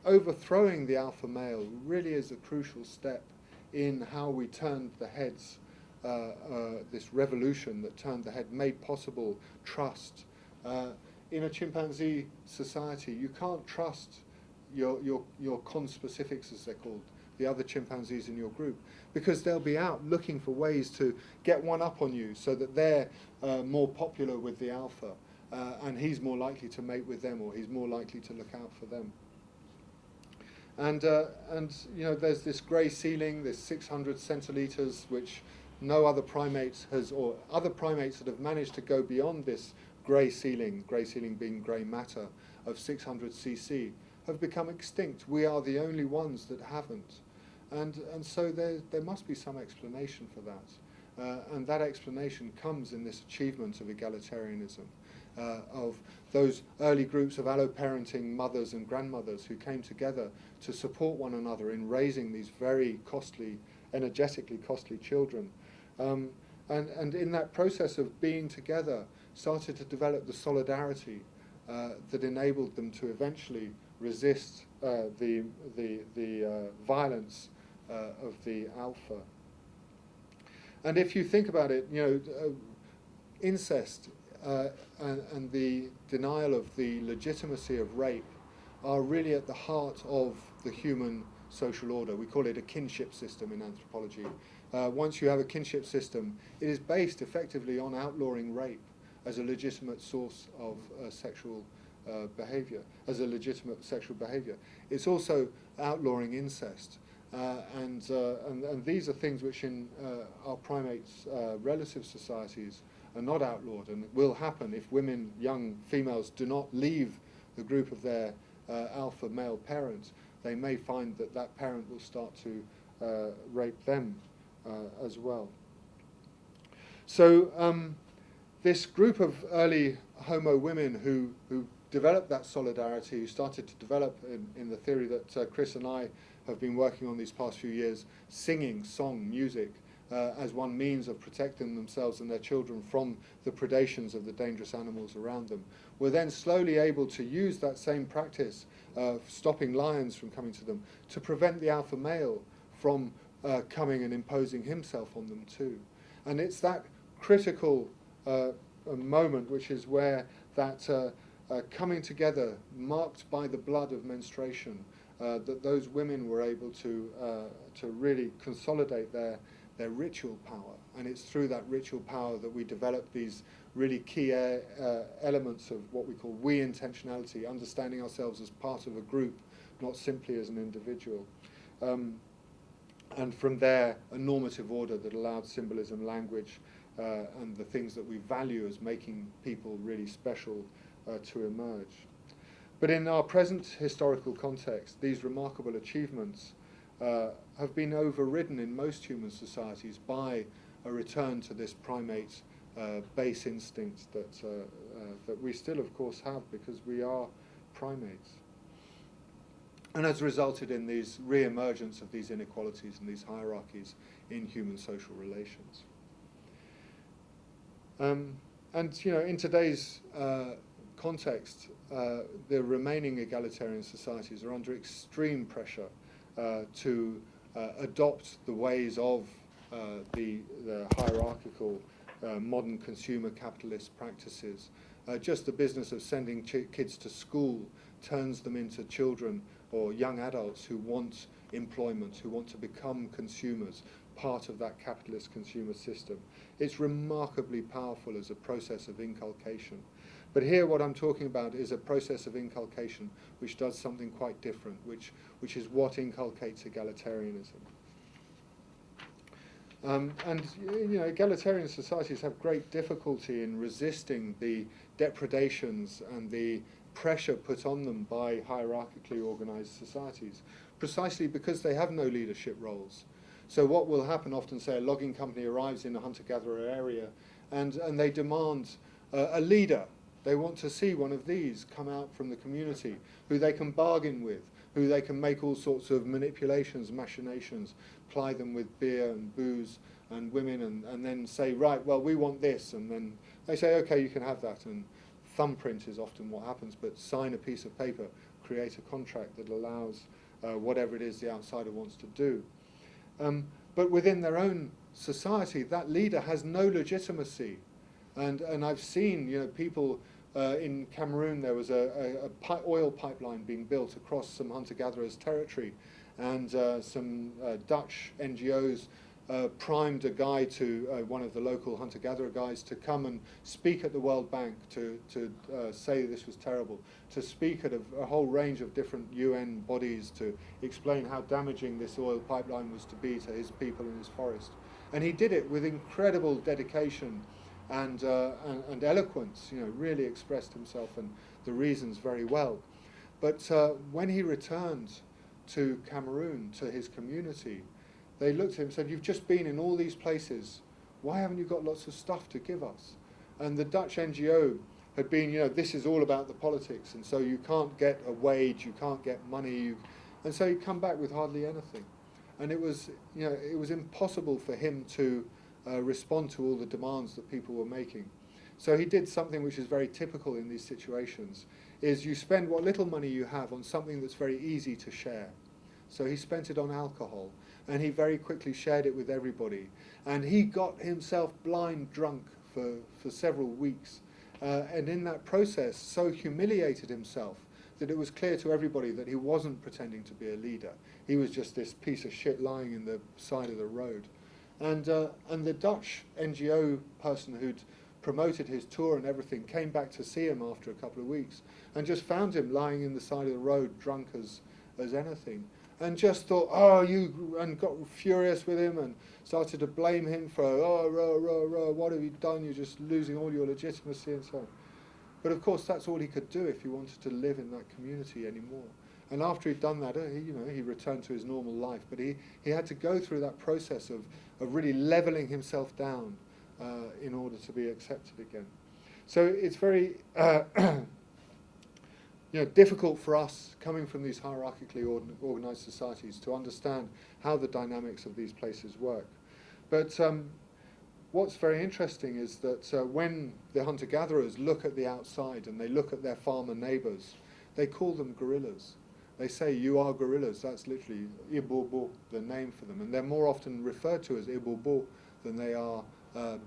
overthrowing the alpha male really is a crucial step in how we turned the heads, this revolution that turned the head, made possible trust. In a chimpanzee society, you can't trust your conspecifics, as they're called, the other chimpanzees in your group, because they'll be out looking for ways to get one up on you so that they're more popular with the alpha, and he's more likely to mate with them, or he's more likely to look out for them. And there's this grey ceiling, this 600 centilitres, which no other primate has, or other primates that have managed to go beyond this grey ceiling being grey matter, of 600 cc, have become extinct. We are the only ones that haven't. And so there must be some explanation for that. And that explanation comes in this achievement of egalitarianism, of those early groups of alloparenting mothers and grandmothers who came together to support one another in raising these very costly, energetically costly children. And in that process of being together, started to develop the solidarity that enabled them to eventually resist the violence of the alpha. And if you think about it, incest and the denial of the legitimacy of rape are really at the heart of the human social order. We call it a kinship system in anthropology. Once you have a kinship system, it is based effectively on outlawing rape as a legitimate source of sexual behavior, as a legitimate sexual behavior. It's also outlawing incest. And these are things which in our primates' relative societies are not outlawed, and it will happen if women, young females, do not leave the group of their alpha male parents. They may find that that parent will start to rape them as well. So this group of early Homo women who developed that solidarity, who started to develop in the theory that Chris and I have been working on these past few years, singing song, music, as one means of protecting themselves and their children from the predations of the dangerous animals around them, were then slowly able to use that same practice of stopping lions from coming to them to prevent the alpha male from coming and imposing himself on them too. And it's that critical moment which is where that coming together, marked by the blood of menstruation, that those women were able to really consolidate their ritual power. And it's through that ritual power that we develop these really key elements of what we call we intentionality, understanding ourselves as part of a group, not simply as an individual. And from there, a normative order that allowed symbolism, language, and the things that we value as making people really special to emerge. But in our present historical context, these remarkable achievements have been overridden in most human societies by a return to this primate base instincts that we still, of course, have because we are primates. And has resulted in these re-emergence of these inequalities and these hierarchies in human social relations. And in today's context, the remaining egalitarian societies are under extreme pressure to adopt the ways of the hierarchical modern consumer capitalist practices. Just the business of sending kids to school turns them into children or young adults who want employment, who want to become consumers, part of that capitalist consumer system. It's remarkably powerful as a process of inculcation. But here what I'm talking about is a process of inculcation which does something quite different, which is what inculcates egalitarianism. Egalitarian societies have great difficulty in resisting the depredations and the pressure put on them by hierarchically organized societies, precisely because they have no leadership roles. So what will happen, often say a logging company arrives in a hunter-gatherer area and they demand a leader. They want to see one of these come out from the community who they can bargain with, who they can make all sorts of manipulations, machinations, ply them with beer and booze and women and then say, right, well, we want this. And then they say, okay, you can have that. And thumbprint is often what happens, but sign a piece of paper, create a contract that allows whatever it is the outsider wants to do. But within their own society, that leader has no legitimacy. And I've seen, people in Cameroon, there was a oil pipeline being built across some hunter-gatherers' territory, and some Dutch NGOs primed a guy one of the local hunter-gatherer guys, to come and speak at the World Bank, to say this was terrible, to speak at a whole range of different UN bodies to explain how damaging this oil pipeline was to be to his people in his forest. And he did it with incredible dedication and eloquence, really expressed himself and the reasons very well. But when he returned to Cameroon, to his community, they looked at him and said, you've just been in all these places, why haven't you got lots of stuff to give us? And the Dutch NGO had been, this is all about the politics, and so you can't get a wage, you can't get money, and so he'd come back with hardly anything. And it was impossible for him to respond to all the demands that people were making. So he did something which is very typical in these situations, is you spend what little money you have on something that's very easy to share. So he spent it on alcohol, and he very quickly shared it with everybody. And he got himself blind drunk for several weeks. And in that process, so humiliated himself that it was clear to everybody that he wasn't pretending to be a leader. He was just this piece of shit lying in the side of the road. And the Dutch NGO person who'd promoted his tour and everything came back to see him after a couple of weeks and just found him lying in the side of the road, drunk as anything, and just thought, and got furious with him and started to blame him for, what have you done? You're just losing all your legitimacy and so on. But of course, that's all he could do if he wanted to live in that community anymore. And after he'd done that, he returned to his normal life. But he had to go through that process of really leveling himself down in order to be accepted again. So it's very difficult for us, coming from these hierarchically organized societies, to understand how the dynamics of these places work. But what's very interesting is that when the hunter-gatherers look at the outside and they look at their farmer neighbors, they call them guerrillas. They say, you are guerrillas. That's literally Ibobo, the name for them. And they're more often referred to as Ibobo than they are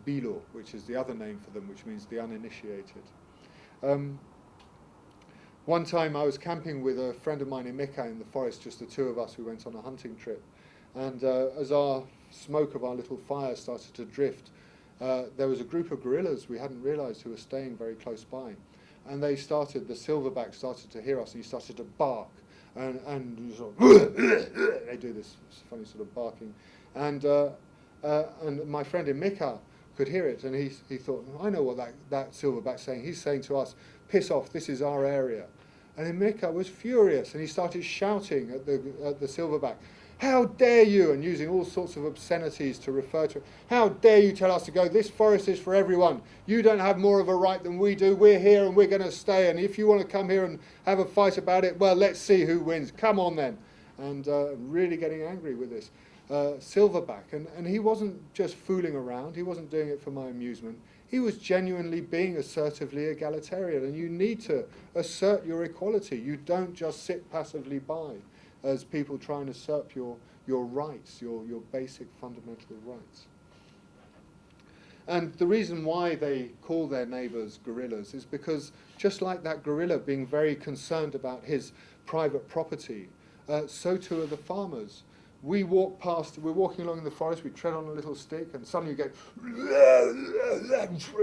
Bilo, which is the other name for them, which means the uninitiated. One time I was camping with a friend of mine in Mika in the forest, just the two of us. We went on a hunting trip. And as our smoke of our little fire started to drift, there was a group of guerrillas we hadn't realized who were staying very close by. And the silverback started to hear us, and he started to bark. And sort of they do this funny sort of barking. And my friend in Mika could hear it, and he thought, I know what that silverback's saying. He's saying to us, piss off, this is our area. And Mika was furious, and he started shouting at the silverback, how dare you, and using all sorts of obscenities to refer to it. How dare you tell us to go, this forest is for everyone. You don't have more of a right than we do. We're here and we're going to stay, and if you want to come here and have a fight about it, well, let's see who wins. Come on then. And really getting angry with this. Silverback, and he wasn't just fooling around. He wasn't doing it for my amusement. He was genuinely being assertively egalitarian, and you need to assert your equality. You don't just sit passively by as people try and usurp your rights, your basic fundamental rights. And the reason why they call their neighbours gorillas is because just like that gorilla being very concerned about his private property, so too are the farmers. We're walking along in the forest, we tread on a little stick, and suddenly you go,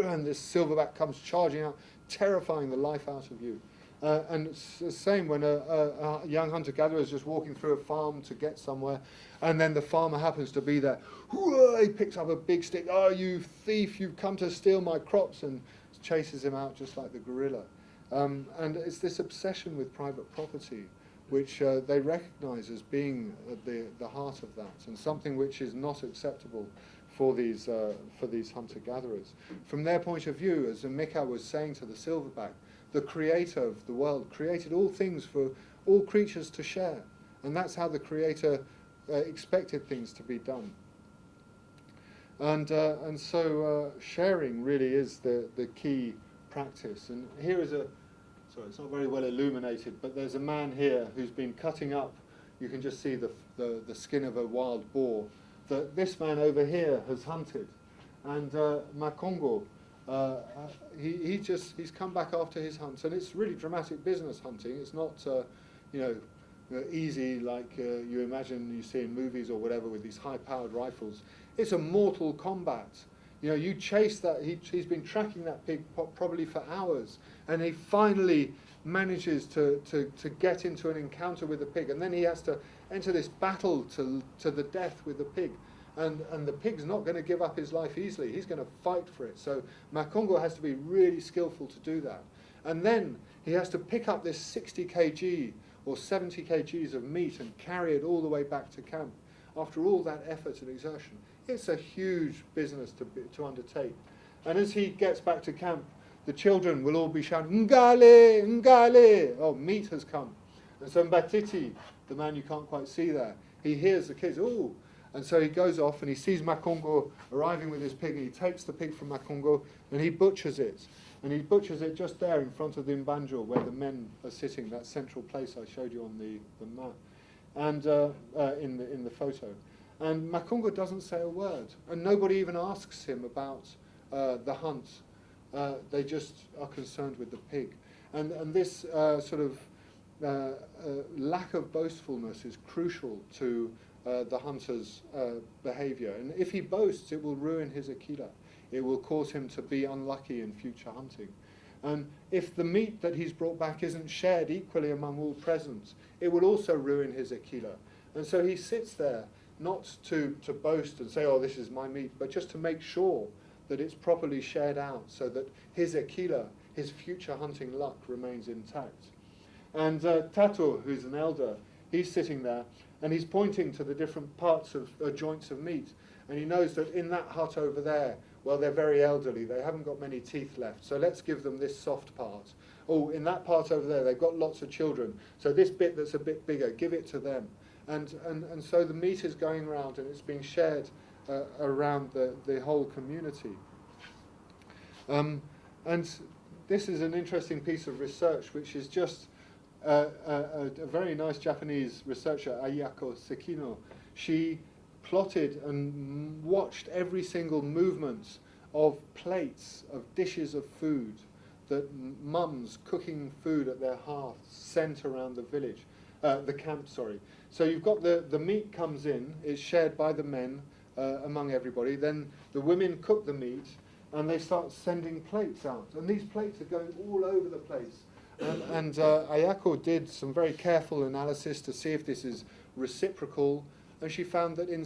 and this silverback comes charging out, terrifying the life out of you. And it's the same when a young hunter-gatherer is just walking through a farm to get somewhere, and then the farmer happens to be there. He picks up a big stick. Oh, you thief, you've come to steal my crops, and chases him out just like the gorilla. And it's this obsession with private property which they recognise as being at the heart of that, and something which is not acceptable for these hunter-gatherers. From their point of view, as Mika was saying to the silverback, the creator of the world created all things for all creatures to share, and that's how the creator expected things to be done. And so sharing really is the key practice. And here is sorry, it's not very well illuminated, but there's a man here who's been cutting up. You can just see the skin of a wild boar that this man over here has hunted. And Makongo, he's come back after his hunts, and it's really dramatic business hunting. It's not easy like you imagine you see in movies or whatever with these high-powered rifles. It's a mortal combat. You chase that. He's been tracking that pig probably for hours, and he finally manages to get into an encounter with the pig, and then he has to enter this battle to the death with the pig. And the pig's not going to give up his life easily. He's going to fight for it. So Makongo has to be really skillful to do that. And then he has to pick up this 60 kg or 70 kgs of meat and carry it all the way back to camp. After all that effort and exertion, it's a huge business to undertake. And as he gets back to camp, the children will all be shouting, "Ngale, Ngale!" Oh, meat has come. And so Mbatiti, the man you can't quite see there, he hears the kids, "Ooh!" And so he goes off and he sees Makongo arriving with his pig, and he takes the pig from Makongo and he butchers it. And he butchers it just there in front of the Mbanjo where the men are sitting, that central place I showed you on the map, and in the photo. And Makongo doesn't say a word, and nobody even asks him about the hunt. They just are concerned with the pig. And this sort of lack of boastfulness is crucial to the hunter's behavior. And if he boasts, it will ruin his ekila. It will cause him to be unlucky in future hunting. And if the meat that he's brought back isn't shared equally among all present, it will also ruin his ekila. And so he sits there, not to boast and say, "Oh, this is my meat," but just to make sure that it's properly shared out so that his ekila, his future hunting luck, remains intact. And Tato, who's an elder, he's sitting there and he's pointing to the different parts of joints of meat. And he knows that in that hut over there, well, they're very elderly. They haven't got many teeth left. So let's give them this soft part. Oh, in that part over there, they've got lots of children. So this bit that's a bit bigger, give it to them. And so the meat is going around and it's being shared around the whole community. And this is an interesting piece of research, which is just a very nice Japanese researcher, Ayako Sekino. She plotted and watched every single movement of plates, of dishes of food that mums cooking food at their hearths sent around the village, the camp, sorry. So you've got the meat comes in, it's shared by the men among everybody, then the women cook the meat and they start sending plates out. And these plates are going all over the place. And Ayako did some very careful analysis to see if this is reciprocal, and she found that in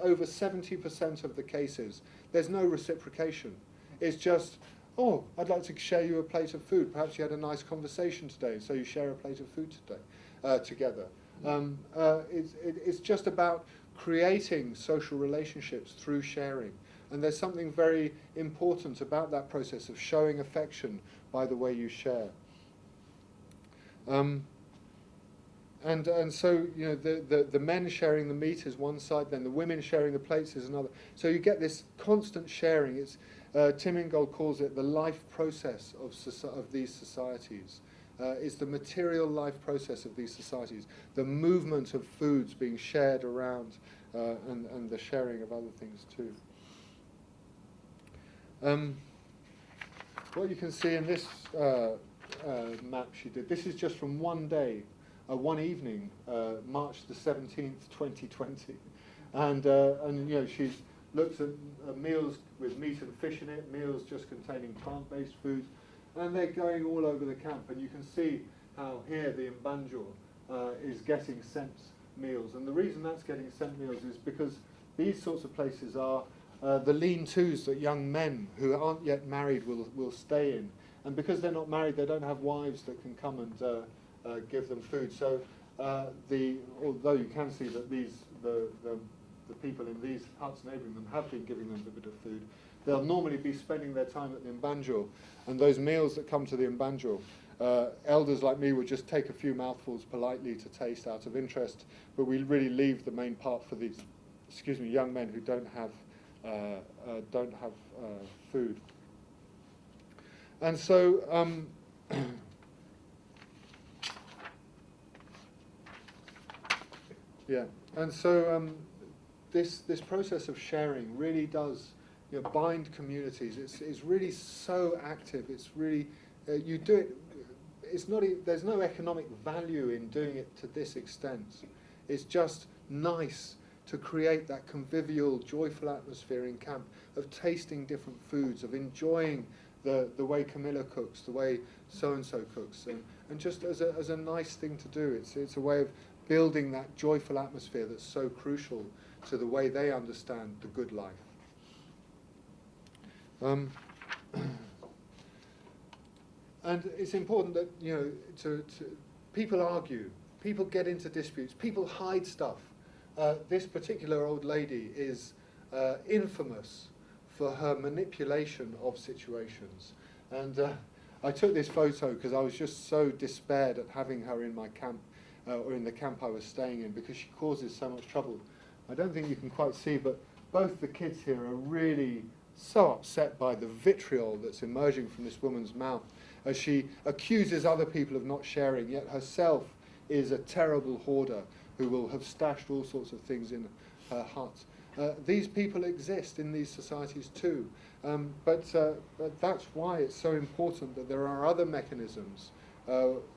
over 70% of the cases, there's no reciprocation. It's just, "Oh, I'd like to share you a plate of food. Perhaps you had a nice conversation today, so you share a plate of food today together." It's just about creating social relationships through sharing. And there's something very important about that process of showing affection by the way you share. And so, you know, the men sharing the meat is one side, then the women sharing the plates is another. So you get this constant sharing. It's Tim Ingold calls it the life process of these societies. It's the material life process of these societies, the movement of foods being shared around, and the sharing of other things too. What you can see in this map she did, this is just from one day, one evening, March the 17th, 2020. And you know, she's looked at meals with meat and fish in it, meals just containing plant-based foods, and they're going all over the camp. And you can see how here the Mbendjele is getting sent meals. And the reason that's getting sent meals is because these sorts of places are the lean-tos that young men who aren't yet married will stay in. And because they're not married, they don't have wives that can come and give them food. So although you can see that the people in these huts neighbouring them have been giving them a bit of food, they'll normally be spending their time at the Mbendjele. And those meals that come to the Mbendjele, elders like me would just take a few mouthfuls politely to taste out of interest, but we really leave the main part for these, young men who don't have food. And so yeah, and so this process of sharing really does, you know, bind communities. It's really so active. It's really you do it. It's not. There's no economic value in doing it to this extent. It's just nice to create that convivial, joyful atmosphere in camp of tasting different foods, of enjoying the way Camilla cooks, the way so-and-so cooks, and just as a nice thing to do. It's a way of building that joyful atmosphere that's so crucial to the way they understand the good life. And it's important that, you know, to people argue, people get into disputes, people hide stuff. This particular old lady is infamous for her manipulation of situations. And I took this photo because I was just so despaired at having her in my camp, or in the camp I was staying in, because she causes so much trouble. I don't think you can quite see, but both the kids here are really so upset by the vitriol that's emerging from this woman's mouth as she accuses other people of not sharing, yet herself is a terrible hoarder who will have stashed all sorts of things in her hut. These people exist in these societies too, but that's why it's so important that there are other mechanisms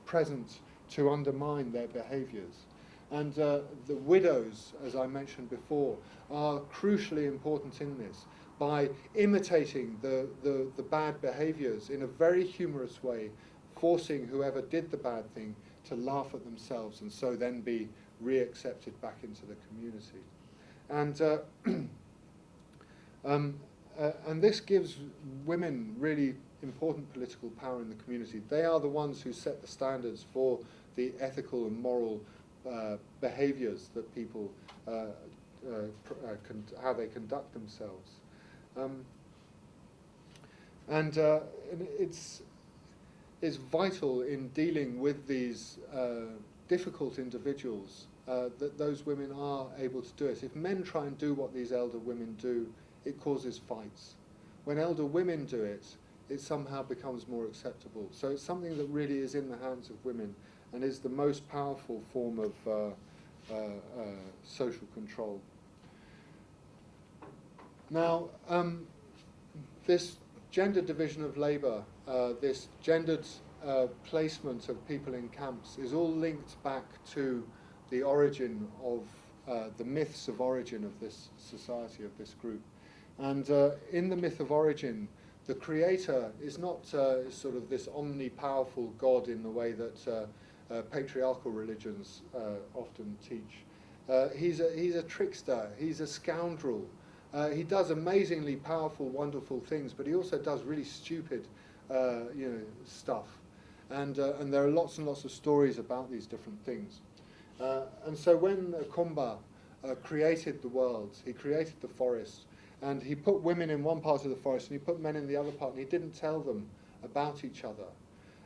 present to undermine their behaviours. And the widows, as I mentioned before, are crucially important in this, by imitating the bad behaviours in a very humorous way, forcing whoever did the bad thing to laugh at themselves and so then be re-accepted back into the community. And this gives women really important political power in the community. They are the ones who set the standards for the ethical and moral behaviours that people, how they conduct themselves. And it's vital in dealing with these difficult individuals that those women are able to do it. If men try and do what these elder women do, it causes fights. When elder women do it, it somehow becomes more acceptable. So it's something that really is in the hands of women and is the most powerful form of social control. Now, this gender division of labour, this gendered placement of people in camps is all linked back to the origin of the myths of origin of this society, of this group. And in the myth of origin, the creator is not sort of this omni-powerful God in the way that patriarchal religions often teach. He's a trickster, he's a scoundrel. He does amazingly powerful, wonderful things, but he also does really stupid stuff. And there are lots and lots of stories about these different things. And so when Kumba created the world, he created the forest, and he put women in one part of the forest and he put men in the other part, and he didn't tell them about each other.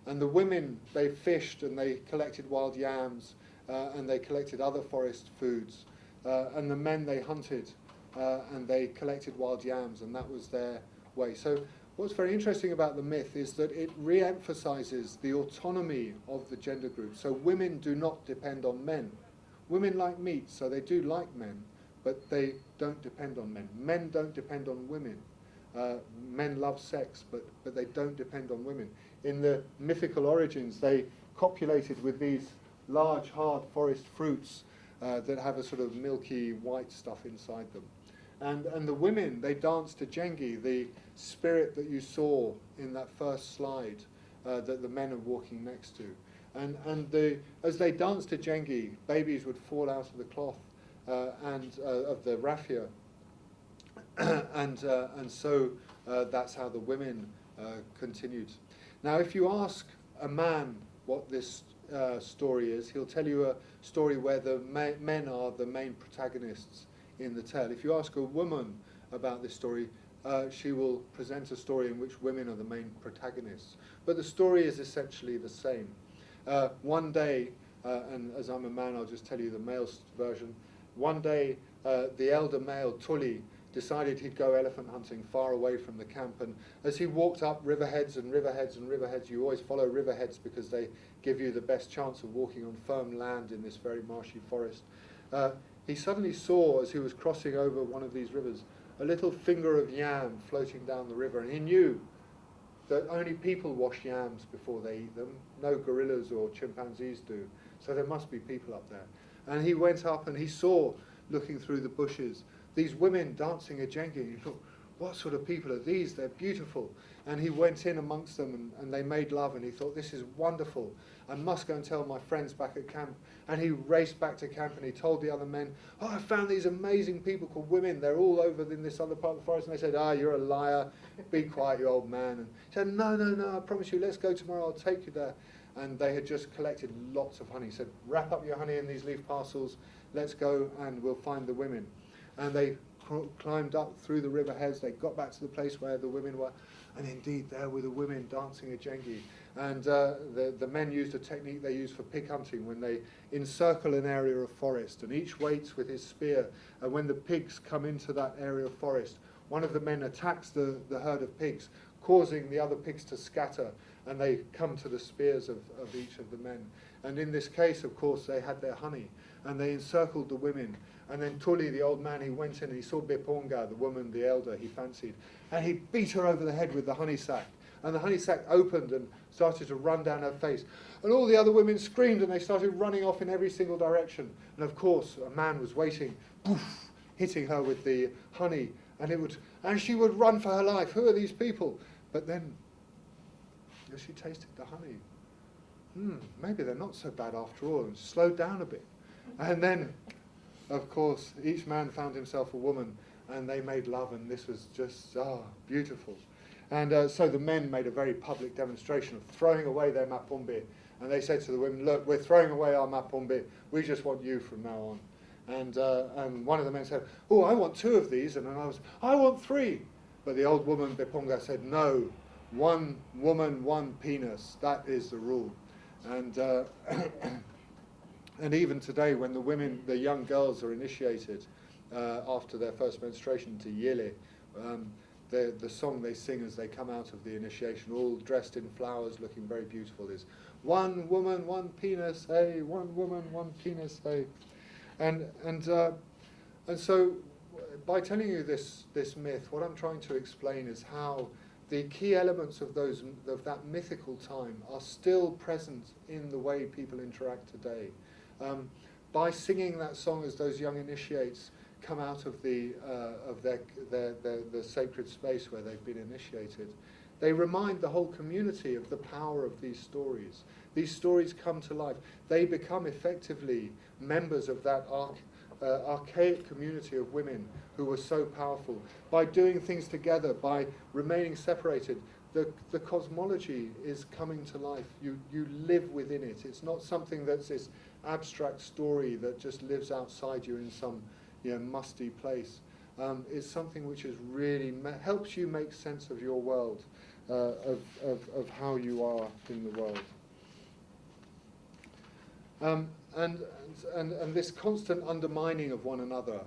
And the women, they fished and they collected wild yams and they collected other forest foods. And the men, they hunted and they collected wild yams, and that was their way. So what's very interesting about the myth is that it re-emphasizes the autonomy of the gender group. So women do not depend on men. Women like meat, so they do like men, but they don't depend on men. Men don't depend on women. Men love sex, but they don't depend on women. In the mythical origins, they copulated with these large, hard forest fruits that have a sort of milky white stuff inside them. And the women, they danced to Jengi, the spirit that you saw in that first slide that the men are walking next to. As they danced to Jengi, babies would fall out of the cloth of the raffia. and so that's how the women continued. Now, if you ask a man what this story is, he'll tell you a story where the men are the main protagonists in the tale. If you ask a woman about this story, she will present a story in which women are the main protagonists. But the story is essentially the same. One day, and as I'm a man, I'll just tell you the male version. One day, the elder male, Tuli, decided he'd go elephant hunting far away from the camp. And as he walked up riverheads and riverheads and riverheads, you always follow riverheads because they give you the best chance of walking on firm land in this very marshy forest. He suddenly saw, as he was crossing over one of these rivers, a little finger of yam floating down the river, and he knew that only people wash yams before they eat them. No gorillas or chimpanzees do. So there must be people up there. And he went up and he saw, looking through the bushes, these women dancing a jengi. And he thought, what sort of people are these? They're beautiful. And he went in amongst them and they made love, and he thought, this is wonderful. I must go and tell my friends back at camp. And he raced back to camp and he told the other men, oh, I found these amazing people called women. They're all over in this other part of the forest. And they said, you're a liar. Be quiet, you old man. And he said, no, I promise you, let's go tomorrow. I'll take you there. And they had just collected lots of honey. He said, wrap up your honey in these leaf parcels. Let's go and we'll find the women. And they climbed up through the riverheads. They got back to the place where the women were. And indeed, there were the women dancing a jengi. And the men used a technique they use for pig hunting when they encircle an area of forest, and each waits with his spear. And when the pigs come into that area of forest, one of the men attacks the herd of pigs, causing the other pigs to scatter, and they come to the spears of each of the men. And in this case, of course, they had their honey, and they encircled the women. And then Tuli, the old man, he went in and he saw Biponga, the woman, the elder, he fancied, and he beat her over the head with the honey sack. And the honey sack opened and started to run down her face. And all the other women screamed and they started running off in every single direction. And of course, a man was waiting, poof, hitting her with the honey. And she would run for her life. Who are these people? But then, as she tasted the honey, maybe they're not so bad after all, and slowed down a bit. And then, of course, each man found himself a woman, and they made love, and this was just, beautiful. And so the men made a very public demonstration of throwing away their mapumbe. And they said to the women, look, we're throwing away our mapumbe. We just want you from now on. And one of the men said, oh, I want 2 of these. And I want 3. But the old woman, Biponga, said, no, 1 woman, 1 penis. That is the rule. And and even today, when the young girls are initiated after their first menstruation to Yele, the song they sing as they come out of the initiation, all dressed in flowers, looking very beautiful, is 1 woman, 1 penis, hey, 1 woman, 1 penis, hey. And so by telling you this myth, what I'm trying to explain is how the key elements of that mythical time are still present in the way people interact today. By singing that song as those young initiates come out of the sacred space where they've been initiated, they remind the whole community of the power of these stories. These stories come to life. They become effectively members of that archaic community of women who were so powerful. By doing things together, by remaining separated, the cosmology is coming to life. You live within it. It's not something that's this abstract story that just lives outside you in some musty place. It's something which is really helps you make sense of your world, of how you are in the world. And this constant undermining of one another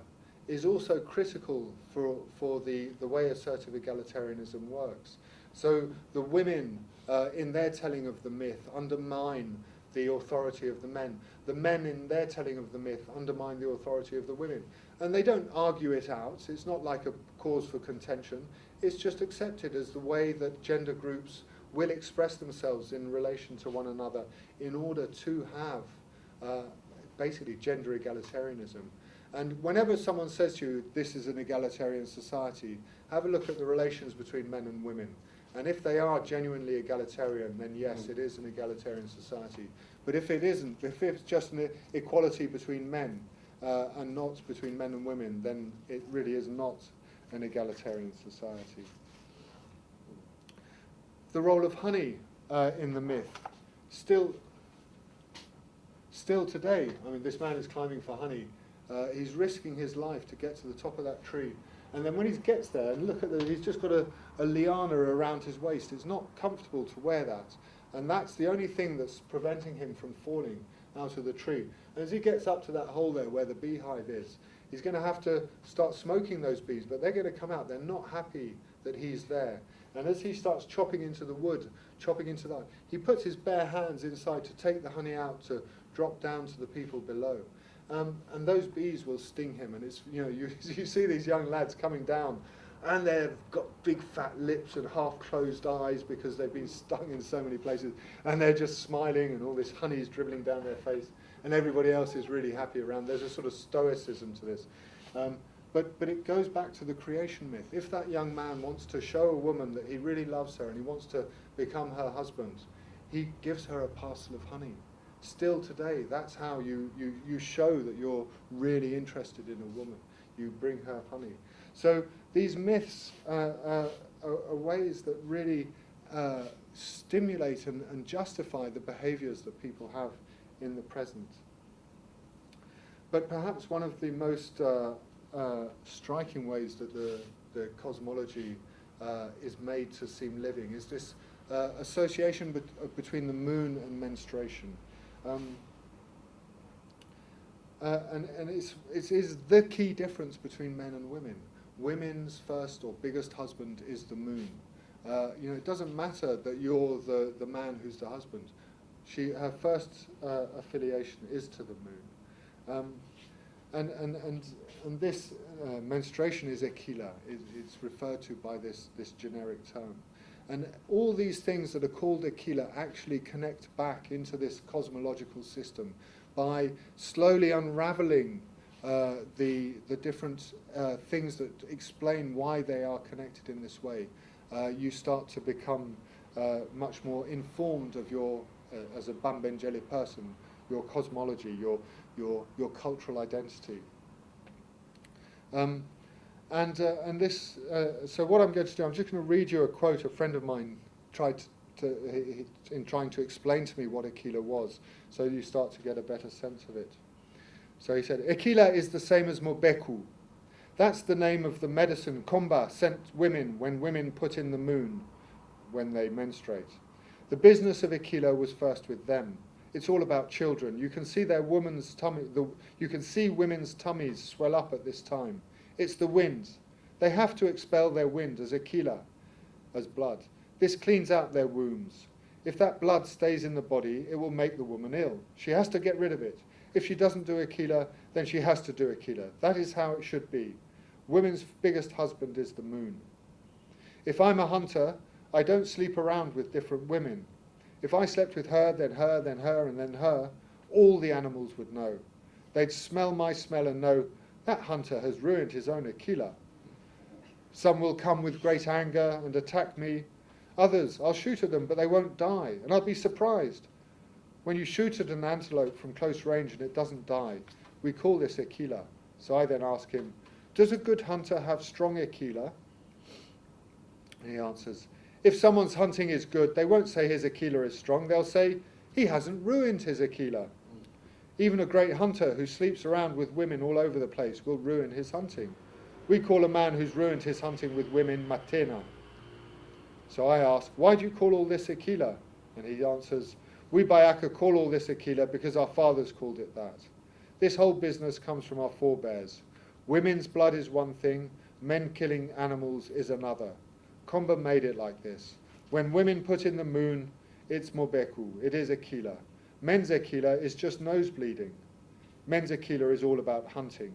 is also critical for the way assertive egalitarianism works. So the women, in their telling of the myth, undermine the authority of the men. The men, in their telling of the myth, undermine the authority of the women. And they don't argue it out. It's not like a cause for contention. It's just accepted as the way that gender groups will express themselves in relation to one another in order to have basically gender egalitarianism. And whenever someone says to you, this is an egalitarian society, have a look at the relations between men and women. And if they are genuinely egalitarian, then yes, it is an egalitarian society. But if it isn't, if it's just an equality between men and not between men and women, then it really is not an egalitarian society. The role of honey in the myth, still today, I mean, this man is climbing for honey. He's risking his life to get to the top of that tree. And then when he gets there, and look at he's just got a liana around his waist. It's not comfortable to wear that. And that's the only thing that's preventing him from falling out of the tree. And as he gets up to that hole there where the beehive is, he's going to have to start smoking those bees, but they're going to come out. They're not happy that he's there. And as he starts chopping into the wood, chopping into that, he puts his bare hands inside to take the honey out to drop down to the people below. And those bees will sting him, and it's you see these young lads coming down, and they've got big fat lips and half closed eyes because they've been stung in so many places, and they're just smiling, and all this honey is dribbling down their face, and everybody else is really happy around. There's a sort of stoicism to this, but it goes back to the creation myth. If that young man wants to show a woman that he really loves her and he wants to become her husband, he gives her a parcel of honey. Still today, that's how you show that you're really interested in a woman. You bring her honey. So these myths are ways that really stimulate and justify the behaviors that people have in the present. But perhaps one of the most striking ways that the cosmology is made to seem living is this association between the moon and menstruation. And it is the key difference between men and women. Women's first or biggest husband is the moon. It doesn't matter that you're the man who's the husband. Her first affiliation is to the moon. And this menstruation is ekila. It's referred to by this generic term. And all these things that are called ekila actually connect back into this cosmological system by slowly unraveling the different things that explain why they are connected in this way. You start to become much more informed of your, as a Mbendjele person, your cosmology, your cultural identity. And this, so what I'm going to do, I'm just going to read you a quote a friend of mine tried in trying to explain to me what ekila was, so you start to get a better sense of it. So he said, ekila is the same as mobeku. That's the name of the medicine Komba sent women when women put in the moon when they menstruate. The business of ekila was first with them. It's all about children. You can see their woman's tummy. You can see women's tummies swell up at this time. It's the wind. They have to expel their wind as ekila, as blood. This cleans out their wombs. If that blood stays in the body, it will make the woman ill. She has to get rid of it. If she doesn't do ekila, then she has to do ekila. That is how it should be. Women's biggest husband is the moon. If I'm a hunter, I don't sleep around with different women. If I slept with her, then her, then her, and then her, all the animals would know. They'd smell my smell and know, that hunter has ruined his own ekila. Some will come with great anger and attack me. Others, I'll shoot at them, but they won't die, and I'll be surprised. When you shoot at an antelope from close range and it doesn't die, we call this ekila. So I then ask him, does a good hunter have strong ekila? And he answers, If someone's hunting is good, they won't say his ekila is strong. They'll say he hasn't ruined his ekila. Even a great hunter who sleeps around with women all over the place will ruin his hunting. We call a man who's ruined his hunting with women matena. So I ask, why do you call all this ekila? And he answers, we BaYaka call all this ekila because our fathers called it that. This whole business comes from our forebears. Women's blood is one thing, men killing animals is another. Komba made it like this. When women put in the moon, it's mobeku, it is ekila. Men's ekila is just nose bleeding. Men's ekila is all about hunting.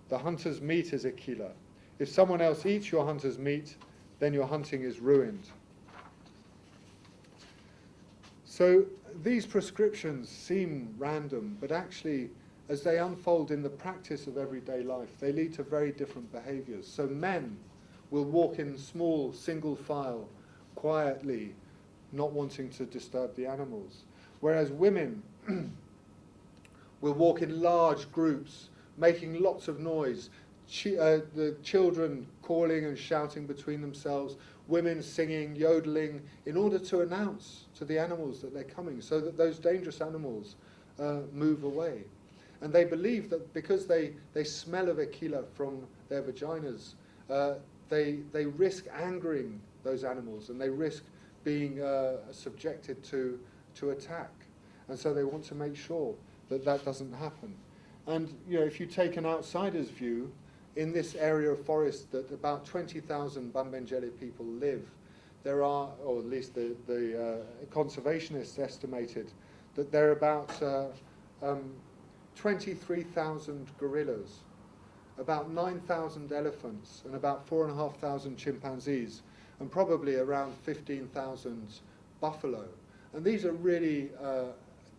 The hunter's meat is ekila. If someone else eats your hunter's meat, then your hunting is ruined. So these prescriptions seem random, but actually, as they unfold in the practice of everyday life, they lead to very different behaviors. So men will walk in small, single file, quietly, not wanting to disturb the animals. Whereas women will walk in large groups, making lots of noise, the children calling and shouting between themselves, women singing, yodeling, in order to announce to the animals that they're coming, so that those dangerous animals move away. And they believe that because they smell of ekila from their vaginas, they risk angering those animals, and they risk being subjected to attack. And so they want to make sure that that doesn't happen. And if you take an outsider's view, in this area of forest that about 20,000 Mbendjele people live, there are, or at least the conservationists estimated, that there are about 23,000 gorillas, about 9,000 elephants, and about 4,500 chimpanzees, and probably around 15,000 buffalo. And these are really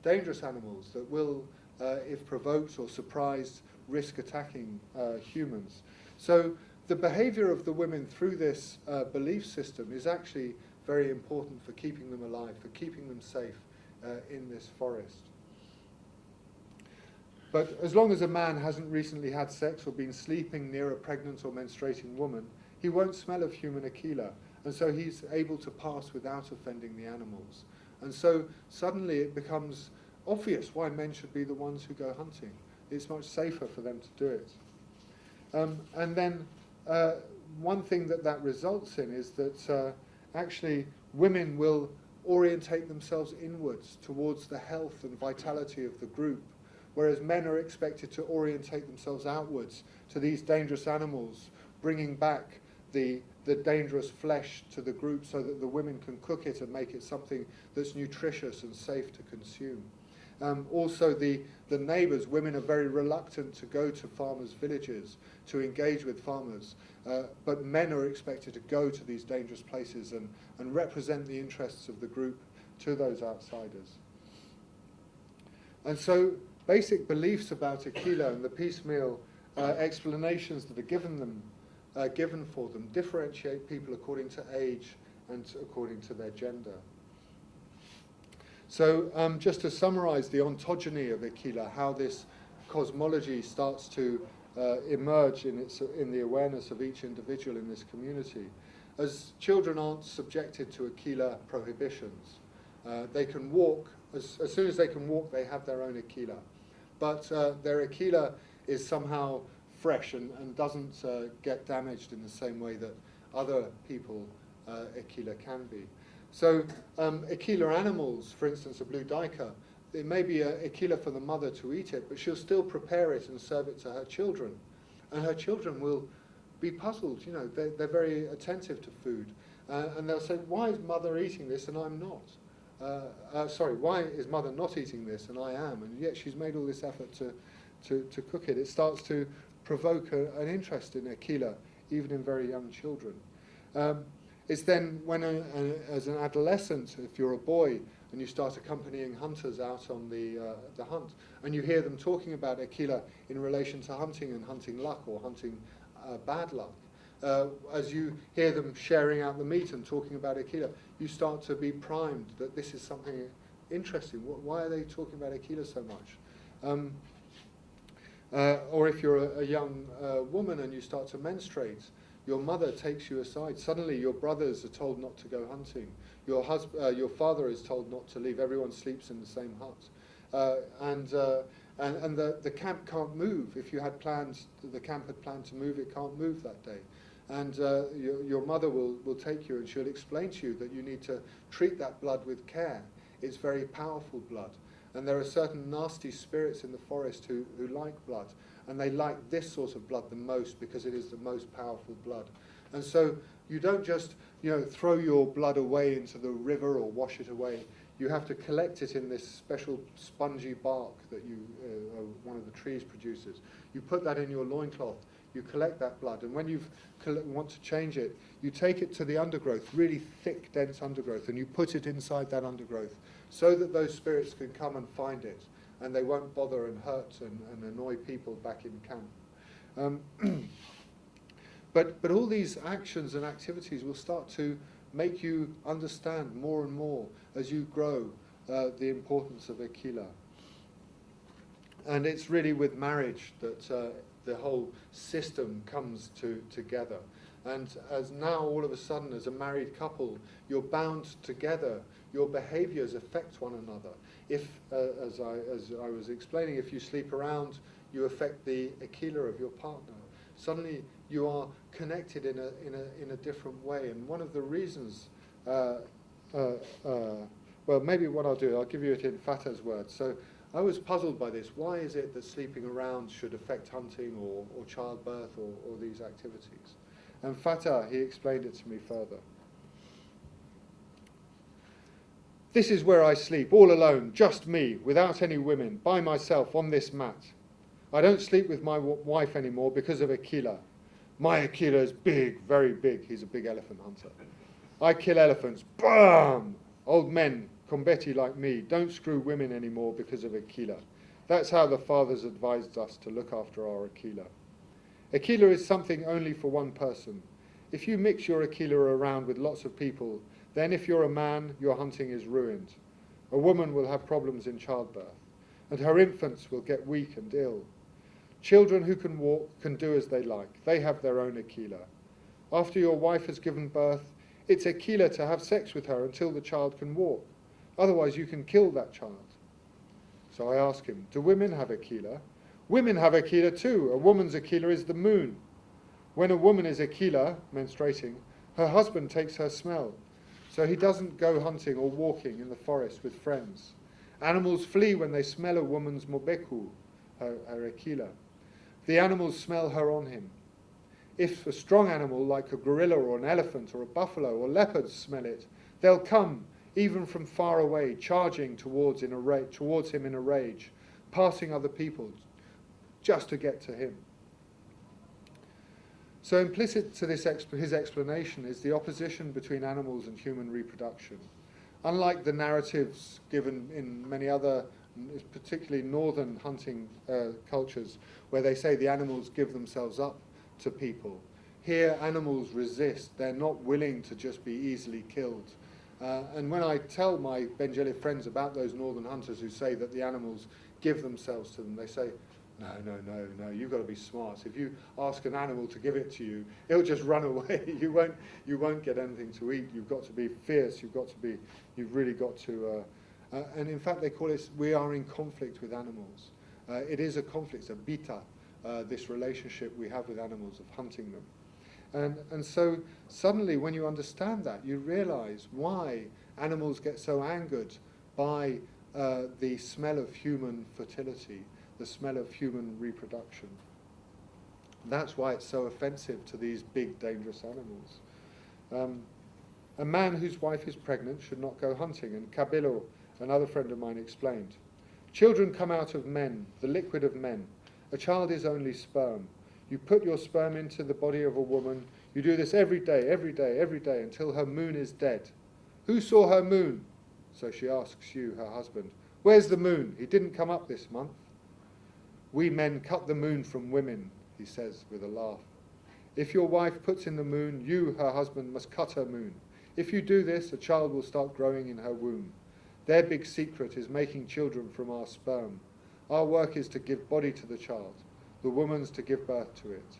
dangerous animals that will, if provoked or surprised, risk attacking humans. So the behavior of the women through this belief system is actually very important for keeping them alive, for keeping them safe in this forest. But as long as a man hasn't recently had sex or been sleeping near a pregnant or menstruating woman, he won't smell of human ekila, and so he's able to pass without offending the animals. And so suddenly it becomes obvious why men should be the ones who go hunting. It's much safer for them to do it. And then one thing that results in is that actually women will orientate themselves inwards towards the health and vitality of the group, whereas men are expected to orientate themselves outwards to these dangerous animals, bringing back the dangerous flesh to the group so that the women can cook it and make it something that's nutritious and safe to consume. Also, the neighbours, women are very reluctant to go to farmers' villages to engage with farmers, but men are expected to go to these dangerous places and represent the interests of the group to those outsiders. And so basic beliefs about ekila and the piecemeal explanations that are given for them differentiate people according to age and according to their gender. So just to summarize the ontogeny of ekila, how this cosmology starts to emerge in the awareness of each individual in this community. As children aren't subjected to ekila prohibitions, they can walk, as soon as they can walk, they have their own ekila. But their ekila is somehow fresh and doesn't get damaged in the same way that other people ekila can be. So ekila animals, for instance, a blue duiker, it may be a ekila for the mother to eat it, but she'll still prepare it and serve it to her children. And her children will be puzzled, they're very attentive to food. And they'll say, why is mother eating this and I'm not? Why is mother not eating this and I am? And yet she's made all this effort to cook it. It starts to provoke an interest in ekila, even in very young children. It's then when, as an adolescent, if you're a boy and you start accompanying hunters out on the hunt, and you hear them talking about ekila in relation to hunting and hunting luck or hunting bad luck, as you hear them sharing out the meat and talking about ekila, you start to be primed that this is something interesting. Why are they talking about ekila so much? Or if you're a young woman and you start to menstruate, Your mother takes you aside. Suddenly your brothers are told not to go hunting. Your father is told not to leave. Everyone sleeps in the same hut. And the camp can't move. If you had plans, the camp had planned to move, it can't move that day. And your mother will take you and she'll explain to you that you need to treat that blood with care. It's very powerful blood. And there are certain nasty spirits in the forest who like blood. And they like this sort of blood the most because it is the most powerful blood. And so you don't just throw your blood away into the river or wash it away. You have to collect it in this special spongy bark that one of the trees produces. You put that in your loincloth. You collect that blood, and when you want to change it, you take it to the undergrowth, really thick, dense undergrowth, and you put it inside that undergrowth so that those spirits can come and find it, and they won't bother and hurt and annoy people back in camp. But all these actions and activities will start to make you understand more and more as you grow the importance of ekila. And it's really with marriage that the whole system comes together. And as now all of a sudden as a married couple, you're bound together. Your behaviors affect one another. If, as I was explaining, if you sleep around, you affect the ekila of your partner. Suddenly you are connected in a different way. And one of the reasons, well, maybe what I'll do, I'll give you it in Fatah's words. So I was puzzled by this. Why is it that sleeping around should affect hunting or childbirth or these activities? And Fatah, he explained it to me further. This is where I sleep, all alone, just me, without any women, by myself on this mat. I don't sleep with my wife anymore because of ekila. My ekila is big, very big. He's a big elephant hunter. I kill elephants. Bam! Old men, Kombeti like me, don't screw women anymore because of ekila. That's how the fathers advised us to look after our ekila. Ekila is something only for one person. If you mix your ekila around with lots of people, then if you're a man, your hunting is ruined. A woman will have problems in childbirth, and her infants will get weak and ill. Children who can walk can do as they like. They have their own ekila. After your wife has given birth, it's ekila to have sex with her until the child can walk. Otherwise, you can kill that child. So I ask him, do women have ekila? Women have ekila too. A woman's ekila is the moon. When a woman is ekila, menstruating, her husband takes her smell. So he doesn't go hunting or walking in the forest with friends. Animals flee when they smell a woman's mobeku, her ekila. The animals smell her on him. If a strong animal like a gorilla or an elephant or a buffalo or leopards smell it, they'll come, even from far away, charging towards him in a rage, passing other people, just to get to him. So implicit to his explanation is the opposition between animals and human reproduction. Unlike the narratives given in many other, particularly northern hunting cultures, where they say the animals give themselves up to people, here animals resist. They're not willing to just be easily killed. And when I tell my Mbendjele friends about those northern hunters who say that the animals give themselves to them, they say, no, you've got to be smart. If you ask an animal to give it to you, it'll just run away. You won't get anything to eat. You've got to be fierce. You've really got to, and in fact they call it, we are in conflict with animals. It is a conflict, a bita, this relationship we have with animals of hunting them. And so suddenly when you understand that, you realize why animals get so angered by the smell of human fertility, the smell of human reproduction. That's why it's so offensive to these big, dangerous animals. A man whose wife is pregnant should not go hunting, and Kabilo, another friend of mine, explained. Children come out of men, the liquid of men. A child is only sperm. You put your sperm into the body of a woman. You do this every day, until her moon is dead. Who saw her moon? So she asks you, her husband, where's the moon? He didn't come up this month. We men cut the moon from women, he says with a laugh. If your wife puts in the moon, you, her husband, must cut her moon. If you do this, a child will start growing in her womb. Their big secret is making children from our sperm. Our work is to give body to the child, the woman's to give birth to it.